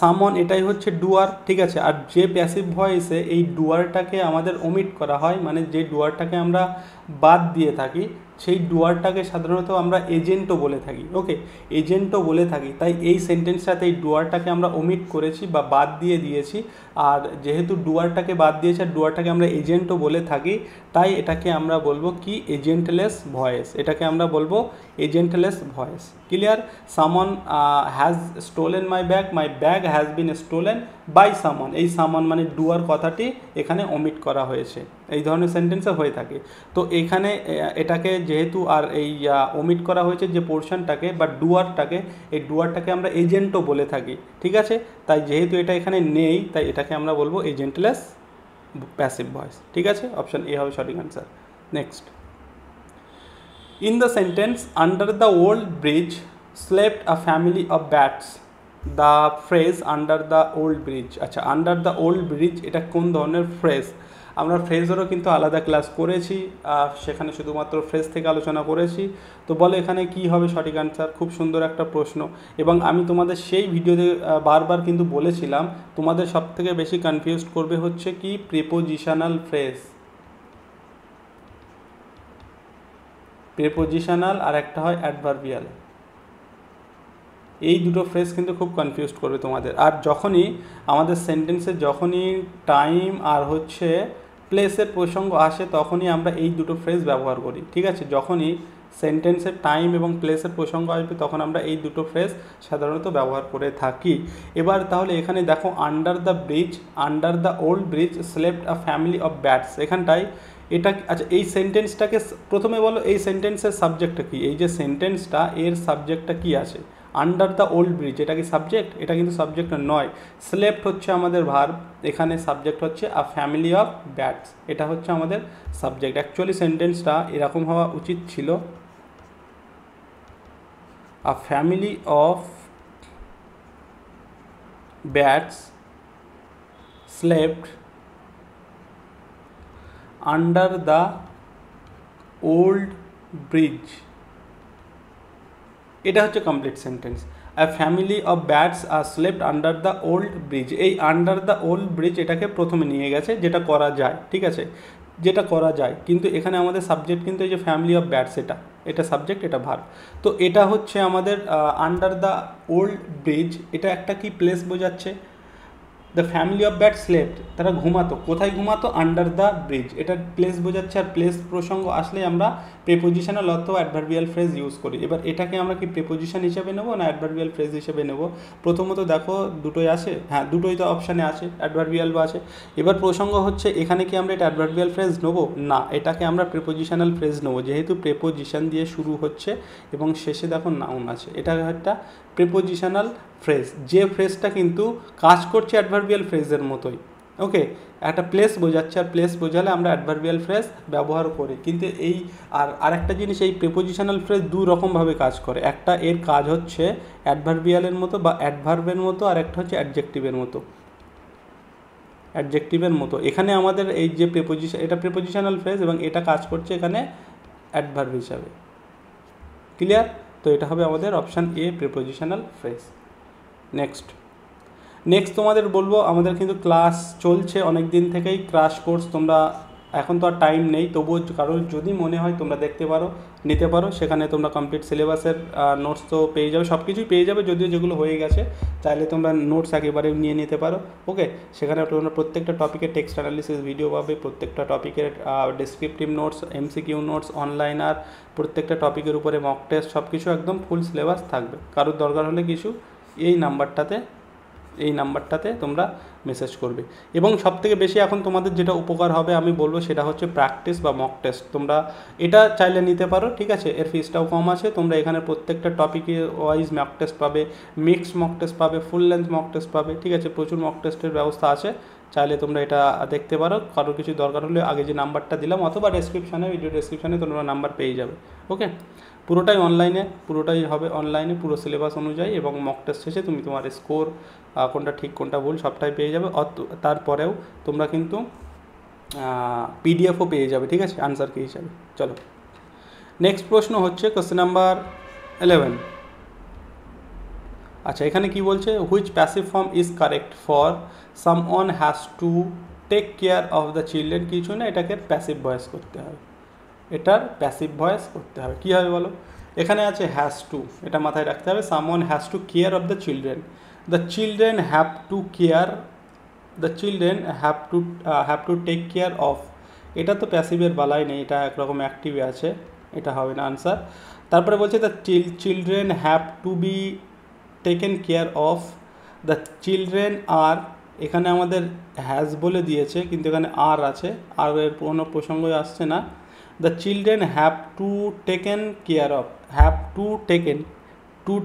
সামওয়ান, এটাই হচ্ছে ডুয়ার, ঠিক আছে, আর যে প্যাসিভ ভয়েসে এই ডুয়ারটাকে আমাদের ওমিট করা হয়, মানে যে ডুয়ারটাকে আমরা বাদ দিয়ে থাকি, সেই ডুয়ারটাকে সাধারণত আমরা এজেন্টও বলে থাকি। ওকে, এজেন্টও বলে থাকি, তাই এই সেন্টেন্সটাতে এই ডুয়ারটাকে আমরা ওমিট করেছি বা বাদ দিয়ে দিয়েছি, আর যেহেতু ডুয়ারটাকে বাদ দিয়েছি আর ডুয়ারটাকে আমরা এজেন্টও বলে থাকি, তাই এটাকে আমরা বলবো কি, এজেন্টলেস ভয়েস, এটাকে আমরা বলবো agentless voice. Clear? Someone has stolen my bag has been stolen by someone, এই সামওয়ান মানে ডুয়ার কথাটি এখানে ওমিট করা হয়েছে, এই ধরনের সেন্টেন্সে হয়ে থাকে। তো এখানে এটাকে যেহেতু আর এই ওমিট করা হয়েছে যে পোর্শনটাকে বা ডুয়ারটাকে, এই ডুয়ারটাকে আমরা এজেন্টও বলে থাকি, ঠিক আছে, তাই যেহেতু এটা এখানে নেই, তাই এটাকে আমরা বলবো এজেন্টলেস প্যাসিভ ভয়েস, ঠিক আছে, অপশান এ হবে সঠিক answer. Next, in the sentence under the old bridge slept a family of bats, the phrase under the old bridge. আচ্ছা, আন্ডার দ্য ওল্ড ব্রিজ এটা কোন ধরনের ফ্রেজ? আমরা ফ্রেজেরও কিন্তু আলাদা ক্লাস করেছি, সেখানে শুধুমাত্র ফ্রেজ থেকে আলোচনা করেছি। তো বলো এখানে কি হবে সঠিক অ্যান্সার? খুব সুন্দর একটা প্রশ্ন, এবং আমি তোমাদের সেই ভিডিওতে বারবার কিন্তু বলেছিলাম তোমাদের সবথেকে বেশি কনফিউজ করবে হচ্ছে কি, প্রিপোজিশনাল ফ্রেজ, প্রিপোজিশনাল আর একটা হয় অ্যাডভার্বিয়াল, এই দুটো ফ্রেজ কিন্তু খুব কনফিউজ করবে তোমাদের। আর যখনই আমাদের সেন্টেন্সে যখনই টাইম আর হচ্ছে প্লেসের প্রসঙ্গ আসে, তখনই আমরা এই দুটো ফ্রেজ ব্যবহার করি, ঠিক আছে, যখনই সেন্টেন্সের টাইম এবং প্লেসের প্রসঙ্গ আসবে তখন আমরা এই দুটো ফ্রেজ সাধারণত ব্যবহার করে থাকি। এবার তাহলে এখানে দেখো, under the old bridge slept a family of bats, এখানটায় এটা, আচ্ছা এই সেন্টেন্সটাকে প্রথমে বলো, এই সেন্টেন্সের সাবজেক্টটা কি? এই যে সেন্টেন্সটা, এর সাবজেক্টটা কি আছে? আন্ডার দ্য ওল্ড ব্রিজ, এটা কি সাবজেক্ট? এটা কিন্তু সাবজেক্ট নয়। স্লেপ্ট হচ্ছে আমাদের ভার্ব, এখানে সাবজেক্ট হচ্ছে আ ফ্যামিলি অফ ব্যাটস, এটা হচ্ছে আমাদের সাবজেক্ট। অ্যাকচুয়ালি সেন্টেন্সটা এরকম হওয়া উচিত ছিল, a family of bats slept under the old bridge. এটা হচ্ছে complete sentence. A family of bats are slept under the old bridge. এই আন্ডার দ্য ওল্ড ব্রিজ এটাকে প্রথমে নিয়ে গেছে, যেটা করা যায়, ঠিক আছে, যেটা করা যায়, কিন্তু এখানে আমাদের সাবজেক্ট কিন্তু এই যে ফ্যামিলি অফ ব্যাটস, এটা সাবজেক্ট, এটা ভার্ব। তো এটা হচ্ছে আমাদের আন্ডার দ্য ওল্ড ব্রিজ, এটা একটা কি প্লেস বোঝাচ্ছে। The family of bat slept, তারা ঘুমাতো, কোথায় ঘুমাতো, আন্ডার দ্য ব্রিজ, এটা প্লেস বোঝাচ্ছে। আর প্লেস প্রসঙ্গ আসলে আমরা প্রেপোজিশনাল অথবা অ্যাডভার্বিয়াল ফ্রেজ ইউজ করি। এবার এটাকে আমরা কি প্রেপোজিশন হিসেবে নেবো না অ্যাডভার্বিয়াল ফ্রেজ হিসেবে নেব? প্রথমত দেখো দুটোই আছে, হ্যাঁ দুটোই তো অপশানে আছে, অ্যাডভার্বিয়াল বা আছে। এবার প্রসঙ্গ হচ্ছে এখানে কি আমরা এটা অ্যাডভার্বিয়াল ফ্রেজ নেবো? না, এটাকে আমরা প্রেপোজিশনাল ফ্রেজ নেবো, যেহেতু প্রেপোজিশন দিয়ে শুরু হচ্ছে এবং শেষে দেখো নাউন আছে। এটা একটা প্রেপোজিশনাল ফ্রেজ, যে ফ্রেজটা কিন্তু কাজ করছে অ্যাডভার্বিয়াল ফ্রেজের মতোই। ওকে, একটা প্লেস বোঝাচ্ছে, আর প্লেস বোঝালে আমরা অ্যাডভার্বিয়াল ফ্রেজ ব্যবহার করি। কিন্তু এই আরেকটা জিনিস, এই প্রেপোজিশনাল ফ্রেজ দু রকমভাবে কাজ করে। একটা এর কাজ হচ্ছে অ্যাডভার্বিয়ালের মতো বা অ্যাডভার্বের মতো, আর একটা হচ্ছে অ্যাডজেক্টিভের মতো, অ্যাডজেক্টিভের মতো। এখানে আমাদের এই যে প্রেপোজিশন, এটা প্রেপোজিশনাল ফ্রেজ এবং এটা কাজ করছে এখানে অ্যাডভার্ব হিসাবে। ক্লিয়ার? তো এটা হবে আমাদের option A, prepositional phrase. Next তোমাদের বলবো, আমাদের কিন্তু ক্লাস চলছে অনেক দিন থেকেই, ক্র্যাশ কোর্স। তোমরা এখন তো আর টাইম নেই, তবুও কারোর যদি মনে হয় তোমরা দেখতে পারো, নিতে পারো। সেখানে তোমরা কমপ্লিট সিলেবাসের নোটস তো পেয়ে যাবে, সব কিছুই পেয়ে যাবে, যদিও যেগুলো হয়ে গেছে চাইলে তোমরা নোটস একেবারে নিয়ে নিতে পারো। ওকে, সেখানে তোমরা প্রত্যেকটা টপিকের টেক্সট অ্যানালিসিস ভিডিও পাবে, প্রত্যেকটা টপিকের descriptive notes, MCQ notes, online, আর প্রত্যেকটা টপিকের উপরে মক টেস্ট, সব কিছু একদম ফুল সিলেবাস থাকবে। কারোর দরকার হলে কিছু এই নাম্বারটাতে তোমরা মেসেজ করবে। এবং সবথেকে বেশি এখন তোমাদের যেটা উপকার হবে আমি বলবো সেটা হচ্ছে প্র্যাকটিস বা মক টেস্ট। তোমরা এটা চাইলে নিতে পারো, ঠিক আছে, এর ফিসটাও কম আছে। তোমরা এখানে প্রত্যেকটা টপিকে ওয়াইজ মক টেস্ট পাবে, মিক্সড মক টেস্ট পাবে, ফুল লেন্থ মক টেস্ট পাবে, ঠিক আছে, প্রচুর মক টেস্টের ব্যবস্থা আছে। চাইলে তোমরা এটা দেখতে পারো। কারোর কিছু দরকার হলে আগে যে নাম্বারটা দিলাম অথবা ডেসক্রিপশানে, ভিডিও ডেসক্রিপশানে তোমরা নাম্বার পেয়ে যাবে। ওকে, পুরোটাই অনলাইনে, পুরোটাই হবে অনলাইনে, পুরো সিলেবাস অনুযায়ী। এবং মক টেস্ট শেষে তুমি তোমার স্কোর, কোনটা ঠিক কোনটা ভুল সবটাই পেয়ে যাবে। তারপরেও তোমরা কিন্তু পিডিএফও পেয়ে যাবে, ঠিক আছে, আনসার কি হিসাবে। চলো নেক্সট প্রশ্ন হচ্ছে কোশ্চেন নাম্বার 11। আচ্ছা, এখানে কি বলছে, which passive form is correct for someone has to take care of the children. কিছু না, এটাকে প্যাসিভ ভয়েস করতে হবে, এটার প্যাসিভ ভয়েস করতে হবে। কী হবে বলো, এখানে আছে হ্যাজ টু, এটা মাথায় রাখতে হবে। Someone has to care of the children, the children have to care, the children have to take care of. এটা তো প্যাসিভের বালাই নেই, এটা একরকম অ্যাক্টিভে আছে, এটা হবে না আনসার। তারপরে বলছে the children have to be taken care of, the children are, এখানে আমাদের হ্যাজ বলে দিয়েছে কিন্তু এখানে আর আছে, আর এর কোনো প্রসঙ্গই আসছে না। The children have two taken care of, have to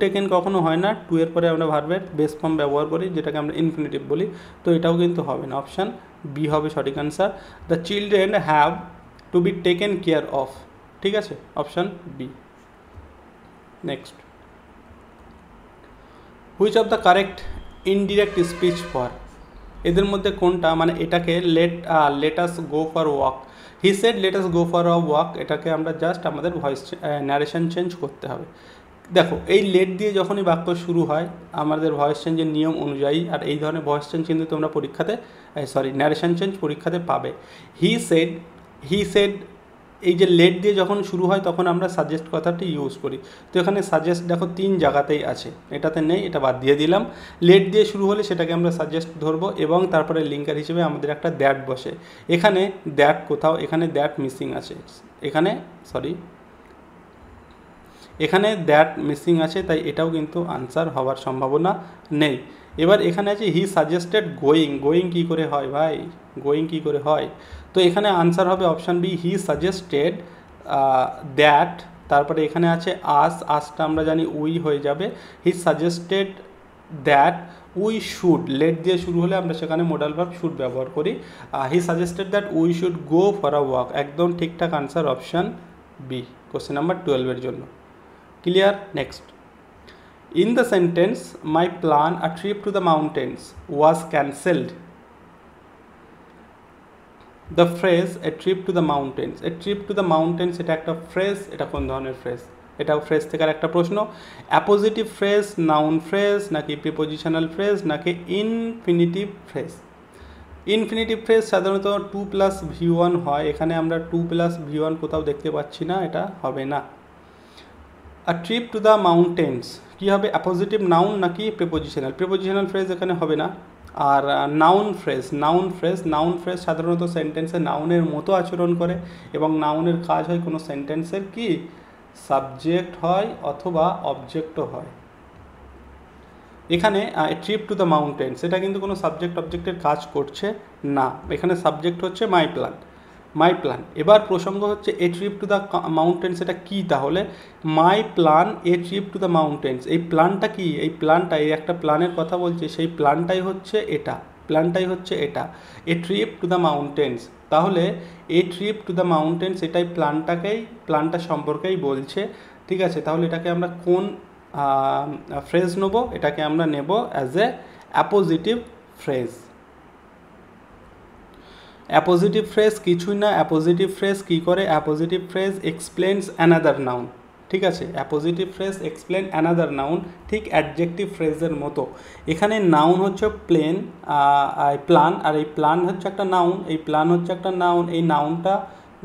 taken কখনো হয় না, টু এর পরে আমরা ভার্বের বেস ফর্ম ব্যবহার করি, যেটাকে আমরা ইনফিনিটিভ বলি। তো এটাও কিন্তু হবে না, অপশান বি হবে সঠিক answer. The children have to be taken care of, ঠিক আছে, option B. Next, which of the correct indirect speech for, এদের মধ্যে কোনটা, মানে এটাকে let us go for walk, he said let us go for a walk, এটাকে আমরা জাস্ট আমাদের ভয়েস ন্যারেশন চেঞ্জ করতে হবে। দেখো, এই লেট দিয়ে যখনই বাক্য শুরু হয় আমাদের ভয়েস চেঞ্জের নিয়ম অনুযায়ী, আর এই ধরনের ভয়েস চেঞ্জ কিন্তু তোমরা পরীক্ষাতে, ন্যারেশন চেঞ্জ পরীক্ষাতে পাবে। হি সেড, এই যে লেট দিয়ে যখন শুরু হয় তখন আমরা সাজেস্ট কথাটি ইউজ করি। তো এখানে সাজেস্ট দেখো 3 জায়গাতেই আছে, এটাতে নেই, এটা বাদ দিয়ে দিলাম। লেট দিয়ে শুরু হলে সেটাকে আমরা সাজেস্ট ধরবো, এবং তারপরে লিঙ্কার হিসেবে আমাদের একটা দ্যাট বসে। এখানে দ্যাট কোথাও, এখানে দ্যাট মিসিং আছে, এখানে দ্যাট মিসিং আছে, তাই এটাও কিন্তু আনসার হওয়ার সম্ভাবনা নেই। এবার এখানে আছে হি সাজেস্টেড গোয়িং কী করে হয় ভাই, গোয়িং কী করে হয়? তো এখানে আনসার হবে option B, he suggested that, তারপরে এখানে আছে আসটা আমরা জানি উই হয়ে যাবে। He suggested that we should, let দিয়ে শুরু হলে আমরা সেখানে মোডাল ভার্ব শুড ব্যবহার করি। He suggested that we should go for a walk, একদম ঠিকঠাক answer option B, question number 12 এর জন্য। Clear? Next, In the sentence, my plan, a trip to the mountains, was cancelled. The phrase a trip to the mountains, a trip to the mountains এটা একটা ফ্রেজ, এটা কোন ধরনের ফ্রেজ? এটাও ফ্রেজ থেকে আর একটা প্রশ্ন। অ্যাপোজিটিভ ফ্রেজ, নাউন ফ্রেজ, নাকি প্রিপোজিশনাল ফ্রেজ, নাকি ইনফিনিটিভ ফ্রেজ? ইনফিনিটিভ ফ্রেজ সাধারণত 2+V1 হয়, এখানে আমরা 2+V1 কোথাও দেখতে পাচ্ছি না, এটা হবে না। A trip to the mountains কী হবে? অ্যাপোজিটিভ নাউন নাকি প্রিপোজিশনাল? প্রিপোজিশনাল ফ্রেজ এখানে হবে না। আর নাউন ফ্রেজ সাধারণত সেন্টেন্সে নাউনের মতো আচরণ করে এবং নাউনের কাজ হয় কোনো সেন্টেন্সের কি সাবজেক্ট হয় অথবা অবজেক্টও হয়। এখানে ট্রিপ টু দ্য মাউন্টেন্স এটা কিন্তু কোনো সাবজেক্ট অবজেক্টের কাজ করছে না, এখানে সাবজেক্ট হচ্ছে মাই প্ল্যান। এবার প্রসঙ্গ হচ্ছে a trip to the mountains, এটা কী তাহলে? মাই plan a trip to the mountains, এই প্ল্যানটা কি? এই প্ল্যানটা, এই একটা প্ল্যানের কথা বলছে, সেই প্ল্যানটাই হচ্ছে এটা, a trip to the mountains. তাহলে a trip to the mountains এটাই প্ল্যানটা সম্পর্কেই বলছে, ঠিক আছে? তাহলে এটাকে আমরা কোন ফ্রেজ নেব? এটাকে আমরা নেব as a appositive phrase. Appositive phrase কিছুই না, অ্যাপোজিটিভ ফ্রেজ কী করে? Appositive phrase explains another noun, ঠিক আছে? Appositive phrase explain another noun, ঠিক অ্যাডজেক্টিভ ফ্রেজের মতো। এখানে নাউন হচ্ছে প্ল্যান, আর এই প্ল্যান হচ্ছে একটা নাউন, এই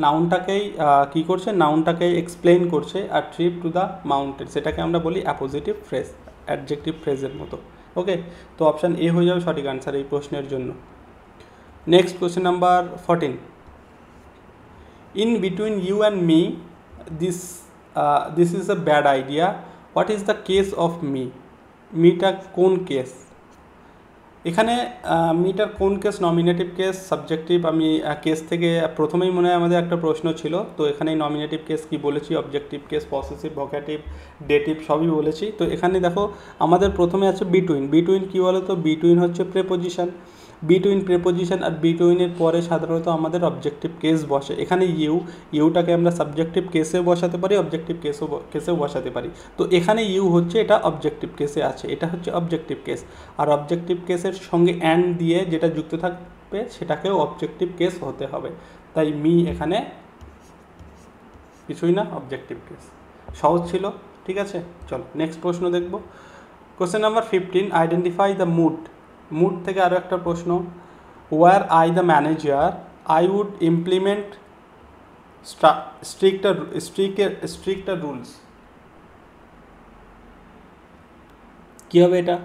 নাউনটাকেই কী করছে? নাউনটাকে এক্সপ্লেন করছে। আর ট্রিপ টু দ্য মাউন্টেন সেটাকে আমরা বলি অ্যাপোজিটিভ ফ্রেজ, অ্যাডজেক্টিভ ফ্রেজের মতো। ওকে, তো অপশান এ হয়ে যাবে সঠিক আনসার এই প্রশ্নের জন্য। Next question number 14. In between you and me, this is a bad idea. What is the case of me? মিটা কোন কেস? এখানে মিটার কোন কেস? Nominative case, subjective. আমি কেস থেকে প্রথমেই মনে হয় আমাদের একটা প্রশ্ন ছিল, তো এখানে নমিনেটিভ কেস কি বলেছি, objective case, possessive, vocative, dative সবই বলেছি। তো এখানে দেখো আমাদের প্রথমে আছে বিটুইন কি বলো তো? বিটুইন হচ্ছে প্রেপোজিশন, আর বিটুইনের পরে সাধারণত আমাদের অবজেক্টিভ কেস বসে। এখানে ইউটাকে আমরা সাবজেক্টিভ কেসেও বসাতে পারি, অবজেক্টিভ কেসেও বসাতে পারি। তো এখানে ইউ হচ্ছে, এটা অবজেক্টিভ কেসে আছে, এটা হচ্ছে অবজেক্টিভ কেস। আর অবজেক্টিভ কেসের সঙ্গে অ্যান্ড দিয়ে যেটা যুক্ত থাকবে সেটাকেও অবজেক্টিভ কেস হতে হবে। তাই মি এখানে কিছুই না, অবজেক্টিভ কেস। সহজ ছিল, ঠিক আছে? চলো নেক্সট প্রশ্ন দেখব। Question number 15, identify the mood থেকে আরও একটা প্রশ্ন। Were I the manager I would implement stricter rules. কী হবে এটা?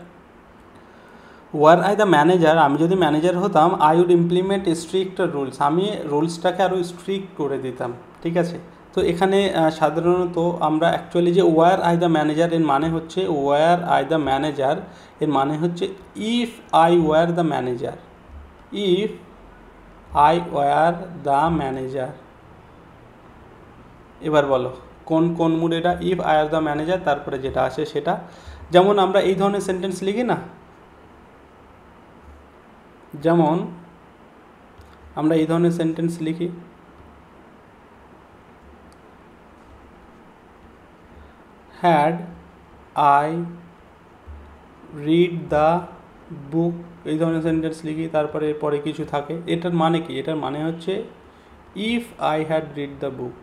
ওয়ার আই দ্য ম্যানেজার, আমি যদি ম্যানেজার হতাম, I would implement stricter rules, আমি রুলসটাকে আরও স্ট্রিক্ট করে দিতাম, ঠিক আছে? তো এখানে সাধারণত আমরা অ্যাকচুয়ালি যে ওয়ার আই দ্য ম্যানেজার এর মানে হচ্ছে, if I were the manager. এবার বলো কোন মুড এটা? If I are the manager, তারপরে যেটা আসে সেটা। যেমন আমরা এই ধরনের সেন্টেন্স লিখি না, হ্যাড আই রিড দ্য বুক, এই ধরনের সেন্টেন্স লিখি, তারপরে পরে কিছু থাকে। এটার মানে কি? এটার মানে হচ্ছে if I had read the book,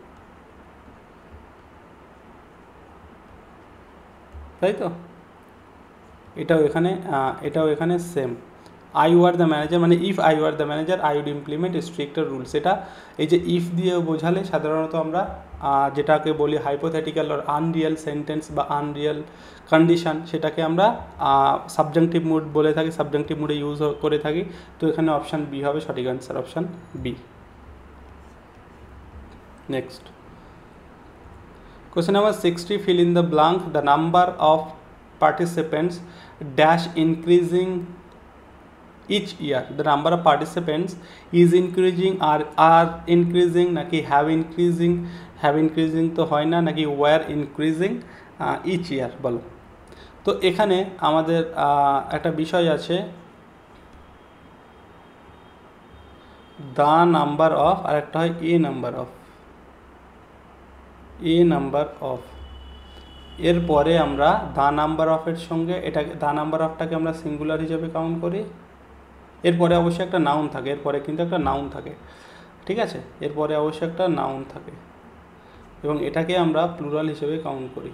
তাই তো? এটাও এখানে same. I were the manager মানে if I were the manager I would implement stricter rules. এটা এই যে ইফ দিয়ে বোঝালে সাধারণত আমরা যেটাকে বলি হাইপোথেটিক্যাল আর আনরিয়াল সেন্টেন্স বা আনরিয়াল কন্ডিশন, সেটাকে আমরা সাবজেক্টিভ মুড বলে থাকি, সাবজেক্টিভ মুডে ইউজ করে থাকি। তো এখানে অপশান বি হবে সঠিক answer, option B. Next question number 60, fill in the blank. The number of participants dash increasing each year. The number of participants is increasing, are increasing, নাকি have increasing তো হয় না, নাকি were increasing each year বলো। তো এখানে আমাদের একটা বিষয় আছে, the number of, আর একটা হয় a number of। এরপরে আমরা দ্য নাম্বার অফের সঙ্গে এটাকে দ্য নাম্বার অফটাকে আমরা সিঙ্গুলার হিসেবে কাউন্ট করি। এরপরে অবশ্যই একটা নাউন থাকে, এরপরে কিন্তু একটা নাউন থাকে, ঠিক আছে, এরপরে অবশ্যই একটা নাউন থাকে এবং এটাকে আমরা প্লুরাল হিসেবে কাউন্ট করি।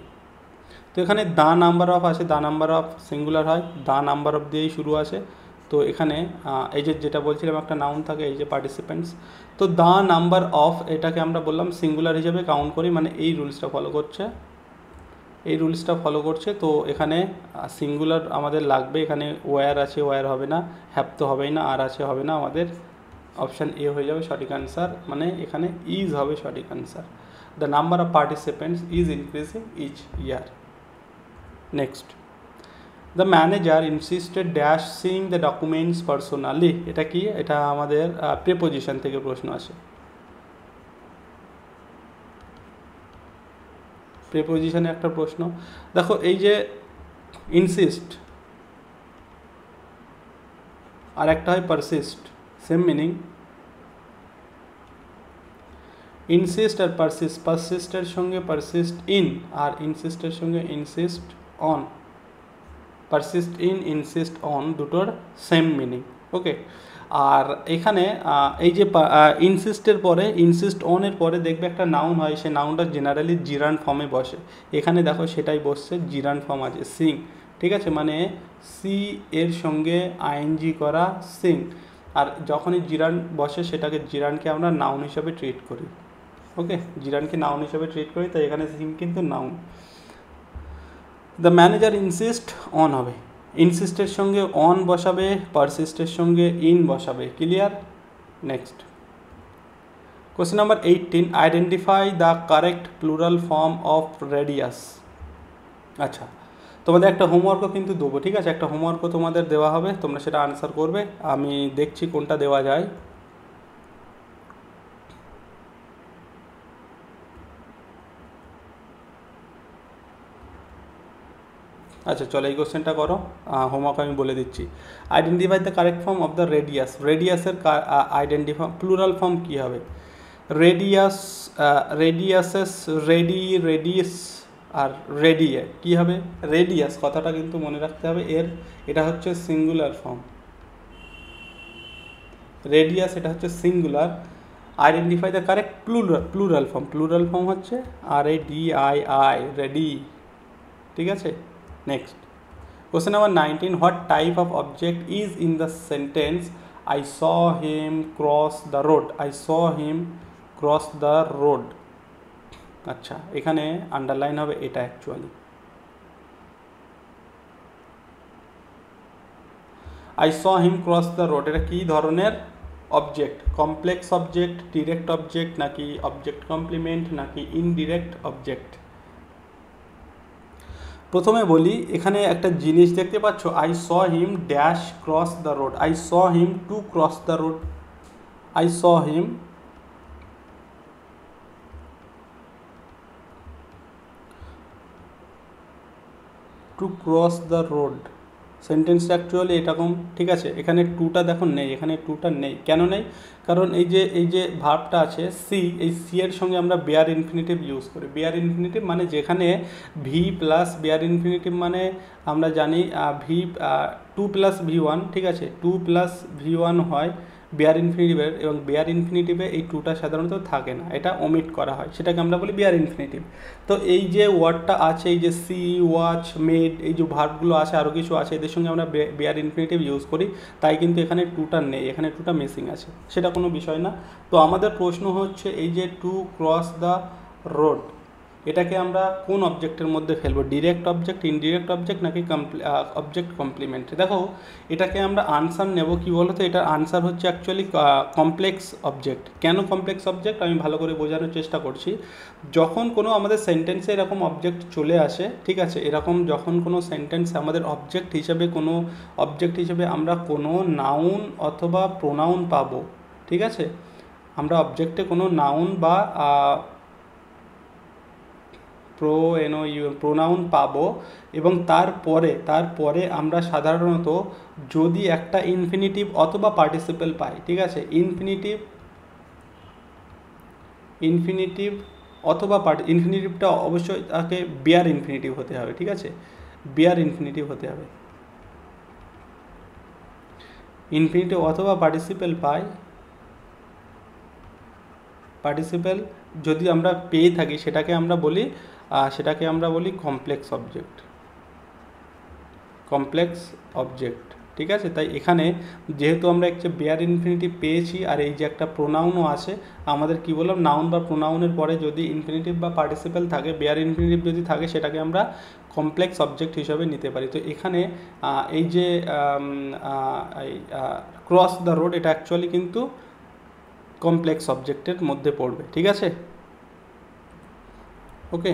তো এখানে দ্য নাম্বার অফ আছে, দ্য নাম্বার অফ সিঙ্গুলার হয়, দ্য নাম্বার অফ দিয়েই শুরু আছে। তো এখানে এই যে যেটা বলছিলাম একটা নাউন থাকে, এই যে পার্টিসিপেন্টস, তো দ্য নাম্বার অফ এটাকে আমরা বললাম সিঙ্গুলার হিসেবে কাউন্ট করি, মানে এই রুলসটা ফলো করছে, এই রুলসটা ফলো করছে। তো এখানে সিঙ্গুলার আমাদের লাগবে, এখানে ওয়্যার আছে, ওয়্যার হবে না, হ্যাভ তো হবেই না, আর আছে হবে না, আমাদের অপশান এ হয়ে যাবে সঠিক অ্যান্সার, মানে এখানে ইজ হবে সঠিক answer. The number of participants is increasing each year. Next, the manager insisted dash seeing the documents personally. এটা কি? এটা আমাদের প্রিপোজিশন থেকে প্রশ্ন আসে। প্রিপোজিশনে একটা প্রশ্ন দেখো, এই যে ইনসিস্ট আর একটা হয় পারসিস্ট, সেম মিনিং। ইনসিস্ট আর পারসিস্ট, পারসিস্টের সঙ্গে পারসিস্ট ইন আর ইনসিস্টের সঙ্গে insist on, persist in insist on দুটোর সেম মিনিং, ওকে। আর এখানে এই যে ইনসিস্টের পরে ইনসিস্ট অনের পরে দেখবে একটা নাউন হয়, সেই নাউনটা জেনারেলি জিরান ফর্মে বসে, এখানে দেখো সেটাই বসছে, জিরান ফর্ম আছে, সিং, ঠিক আছে, মানে সি এর সঙ্গে আইএনজি করা সিং। আর যখনই জিরান বসে সেটাকে জিরানকে আমরা নাউন হিসাবে ট্রিট করি, ওকে, জিরানকে নাউন হিসাবে ট্রিট করি, তাই এখানে সিং কিন্তু noun. The manager insist on হবে, ইনসিস্টের সঙ্গে অন বসাবে, পারসিস্টের সঙ্গে ইন বসাবে, clear. Next, question number 18, identify the correct plural form of radius. আচ্ছা, তোমাদের একটা হোমওয়ার্কও কিন্তু দেবো, ঠিক আছে, একটা হোমওয়ার্কও তোমাদের দেওয়া হবে, তোমরা সেটা আনসার করবে, আমি দেখছি কোনটা দেওয়া যায়। আচ্ছা চলো এই কোশ্চেনটা করো, হোমওয়ার্ক আমি বলে দিচ্ছি। Identify the correct form of the radius, রেডিয়াসের আইডেন্টিফাই প্লুরাল ফর্ম কী হবে? রেডিয়াস, রেডিয়াসেস, রেডিয়াস আর রেডিয়ে কী হবে? রেডিয়াস কথাটা কিন্তু মনে রাখতে হবে, এটা হচ্ছে সিঙ্গুলার ফর্ম, রেডিয়াস এটা হচ্ছে singular. Identify the correct plural form, plural form হচ্ছে RADII, রেডি, ঠিক আছে। Next, question number 19, what type of object is in the sentence I saw him cross the road? I saw him cross the road. আচ্ছা, এখানে আন্ডারলাইন হবে এটা actually, I saw him cross the road, এটা কী ধরনের object? Complex object, direct object, নাকি অবজেক্ট কমপ্লিমেন্ট, নাকি ইনডিরেক্ট অবজেক্ট? প্রথমে বলি, এখানে একটা জিনিস দেখতে পাচ্ছ, I saw him dash cross the road, I saw him to cross the road, I saw him to cross the road, সেন্টেন্সটা অ্যাকচুয়ালি এরকম, ঠিক আছে। এখানে টুটা দেখুন নেই, এখানে টুটা নেই, কেন নেই? কারণ এই যে ভার্বটা আছে সি, এই সি এর সঙ্গে আমরা বেয়ার ইনফিনিটিভ ইউজ করি। বেয়ার ইনফিনিটিভ মানে যেখানে ভি প্লাস বেয়ার ইনফিনিটিভ মানে আমরা জানি ভি 2 + V1, ঠিক আছে, 2 + V1 হয় বেয়ার ইনফিনিটিভের, এবং বেয়ার ইনফিনিটিভে এই টুটা সাধারণত থাকে না, এটা ওমিট করা হয়, সেটাকে আমরা বলি বেয়ার ইনফিনিটিভ। তো এই যে ওয়ার্ডটা আছে, এই যে সি, ওয়াচ, মেড, এই যে ভার্বগুলো আছে, আরও কিছু আছে, এদের সঙ্গে আমরা বেয়ার ইনফিনিটিভ ইউজ করি, তাই কিন্তু এখানে টুটা নেই, এখানে টুটা মিসিং আছে, সেটা কোনো বিষয় না। তো আমাদের প্রশ্ন হচ্ছে এই যে টু ক্রস দ্য রোড, এটাকে আমরা কোন অবজেক্টের মধ্যে ফেলবো? ডিরেক্ট অবজেক্ট, ইনডিরেক্ট অবজেক্ট, নাকি অবজেক্ট কমপ্লিমেন্ট? দেখো এটাকে আমরা আনসার নেব কি বলো তো, এটার আনসার হচ্ছে অ্যাকচুয়ালি কমপ্লেক্স অবজেক্ট। কেন কমপ্লেক্স অবজেক্ট আমি ভালো করে বোঝানোর চেষ্টা করছি। যখন কোনো আমাদের সেন্টেন্সে এরকম অবজেক্ট চলে আসে, ঠিক আছে, এরকম যখন কোনো সেন্টেন্স আমাদের অবজেক্ট হিসেবে আমরা কোনো নাউন অথবা প্রোনাউন পাবো, ঠিক আছে, আমরা অবজেক্টে কোনো নাউন বা প্রোনাউন পাবো, এবং তারপরে আমরা সাধারণত যদি একটা ইনফিনিটিভ অথবা পার্টিসিপেল পাই, ঠিক আছে, ইনফিনিটিভ অথবা ইনফিনিটিভটা অবশ্যই তাকে বেয়ার ইনফিনিটিভ হতে হবে, ঠিক আছে, বেয়ার ইনফিনিটিভ হতে হবে। ইনফিনিটিভ অথবা পার্টিসিপেল পাই, পার্টিসিপেল যদি আমরা পেয়ে থাকি সেটাকে আমরা বলি কমপ্লেক্স অবজেক্ট, কমপ্লেক্স অবজেক্ট, ঠিক আছে। তাই এখানে যেহেতু আমরা একটা বেয়ার ইনফিনিটিভ পেয়েছি আর এই যে একটা প্রোনাউনও আছে, আমাদের কি বললাম, নাউন বা প্রোনাউনের পরে যদি ইনফিনিটিভ বা পার্টিসিপেল থাকে, বেয়ার ইনফিনিটিভ যদি থাকে, সেটাকে আমরা কমপ্লেক্স অবজেক্ট হিসাবে নিতে পারি। তো এখানে এই যে ক্রস দ্য রোড, এটা অ্যাকচুয়ালি কিন্তু কমপ্লেক্স অবজেক্টের মধ্যে পড়বে, ঠিক আছে, ওকে।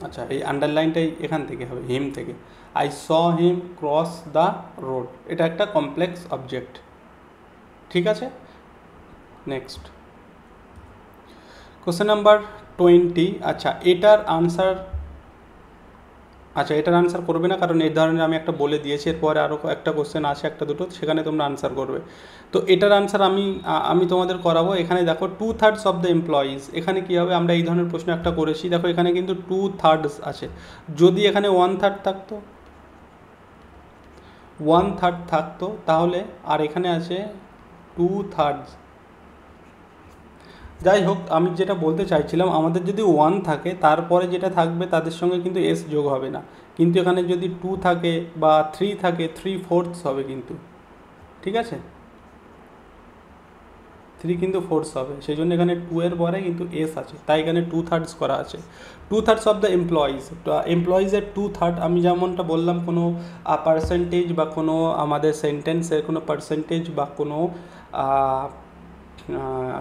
আচ্ছা, এই আন্ডারলাইনটাই এখান থেকে হবে, হিম থেকে। I saw him cross the road, এটা একটা কমপ্লেক্স অবজেক্ট, ঠিক আছে। Next question number 20। আচ্ছা, এটার আনসার করবে না, কারণ এই ধরনের আমি একটা বলে দিয়েছি, এরপরে আরও একটা কোশ্চেন আছে, একটা দুটো, সেখানে তোমরা আনসার করবে। তো এটার আনসার আমি তোমাদের করাবো। এখানে দেখো 2/3 অফ দ্য এমপ্লয়িজ, এখানে কী হবে, আমরা এই ধরনের প্রশ্ন একটা করেছি, দেখো এখানে কিন্তু 2/3 আছে, যদি এখানে 1/3 থাকতো, 1/3 থাকতো তাহলে, আর এখানে আছে 2/3। যাই হোক, আমি যেটা বলতে চাইছিলাম, আমাদের যদি 1 থাকে তারপরে যেটা থাকবে তাদের সঙ্গে কিন্তু এস যোগ হবে না, কিন্তু এখানে যদি 2 থাকে বা 3 থাকে, 3/4 হবে কিন্তু, ঠিক আছে, 3 কিন্তু 4 হবে, সেই জন্য এখানে 2 এর পরে কিন্তু এস আছে, তাই এখানে 2/3 করা আছে। 2/3 অফ দ্য এমপ্লয়িজ, এমপ্লয়িজের 2/3, আমি যেমনটা বললাম, কোনো পার্সেন্টেজ বা কোনো আমাদের সেন্টেন্সের কোনো পার্সেন্টেজ বা কোনো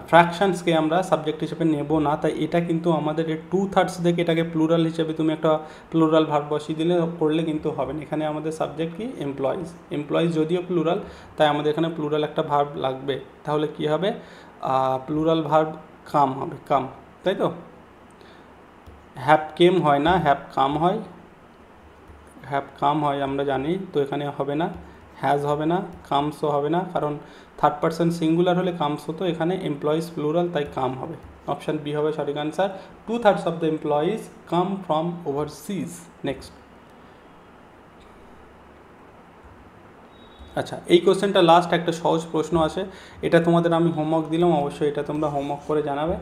ফ্র্যাকশানসকে আমরা সাবজেক্ট হিসেবে নেব না, তাই এটা কিন্তু আমাদের 2/3 থেকে এটাকে প্লুরাল হিসেবে তুমি একটা প্লুরাল ভার্ব বসিয়ে দিলে করলে কিন্তু হবে না। এখানে আমাদের সাবজেক্ট কি, এমপ্লয়িজ। এমপ্লয়িজ যদিও প্লুরাল, তাই আমাদের এখানে প্লুরাল একটা ভার্ব লাগবে, তাহলে কি হবে, প্লুরাল ভার্ব কাম হবে, কাম, তাই তো। হ্যাভ কেম হয় না, হ্যাভ কাম হয়, হ্যাভ কাম হয় আমরা জানি, তো এখানে হবে না, হ্যাজ হবে না, কামসও হবে না, কারণ থার্ড পারসন সিঙ্গুলার হলে কামস হতো, এখানে এমপ্লয়িজ প্লুরাল, তাই কাম হবে। অপশান বি হবে সঠিক answer. 2/3 of the employees come from overseas. Next, আচ্ছা, এই কোশ্চেনটা লাস্ট একটা সহজ প্রশ্ন আছে, এটা তোমাদের আমি হোমওয়ার্ক দিলাম, অবশ্যই এটা তোমরা হোমওয়ার্ক করে জানাবে।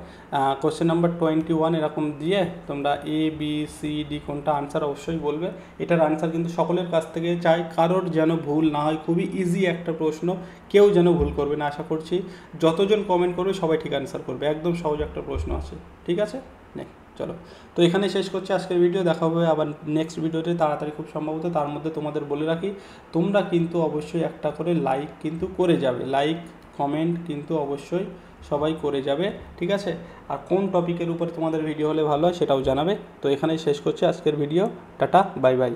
কোশ্চেন নাম্বার 21 এরকম দিয়ে তোমরা এ বি সি ডি কোনটা আনসার অবশ্যই বলবে। এটার আনসার কিন্তু সকলের কাছ থেকে চাই, কারোর যেন ভুল না হয়, খুবই ইজি একটা প্রশ্ন, কেউ যেন ভুল করবে না। আশা করছি যতজন কমেন্ট করবে সবাই ঠিক আনসার করবে, একদম সহজ একটা প্রশ্ন আছে, ঠিক আছে। চলো, তো এখানে শেষ করছি আজকের ভিডিও, দেখা হবে আবার নেক্সট ভিডিওতে তাড়াতাড়ি, খুব সম্ভবত। তার মধ্যে তোমাদের বলে রাখি, তোমরা কিন্তু অবশ্যই একটা করে লাইক কিন্তু করে যাবে, লাইক কমেন্ট কিন্তু অবশ্যই সবাই করে যাবে, ঠিক আছে। আর কোন টপিকের উপর তোমাদের ভিডিও হলে ভালো হয় সেটাও জানাবে। তো এখানেই শেষ করছি আজকের ভিডিও, টাটা, বাই বাই।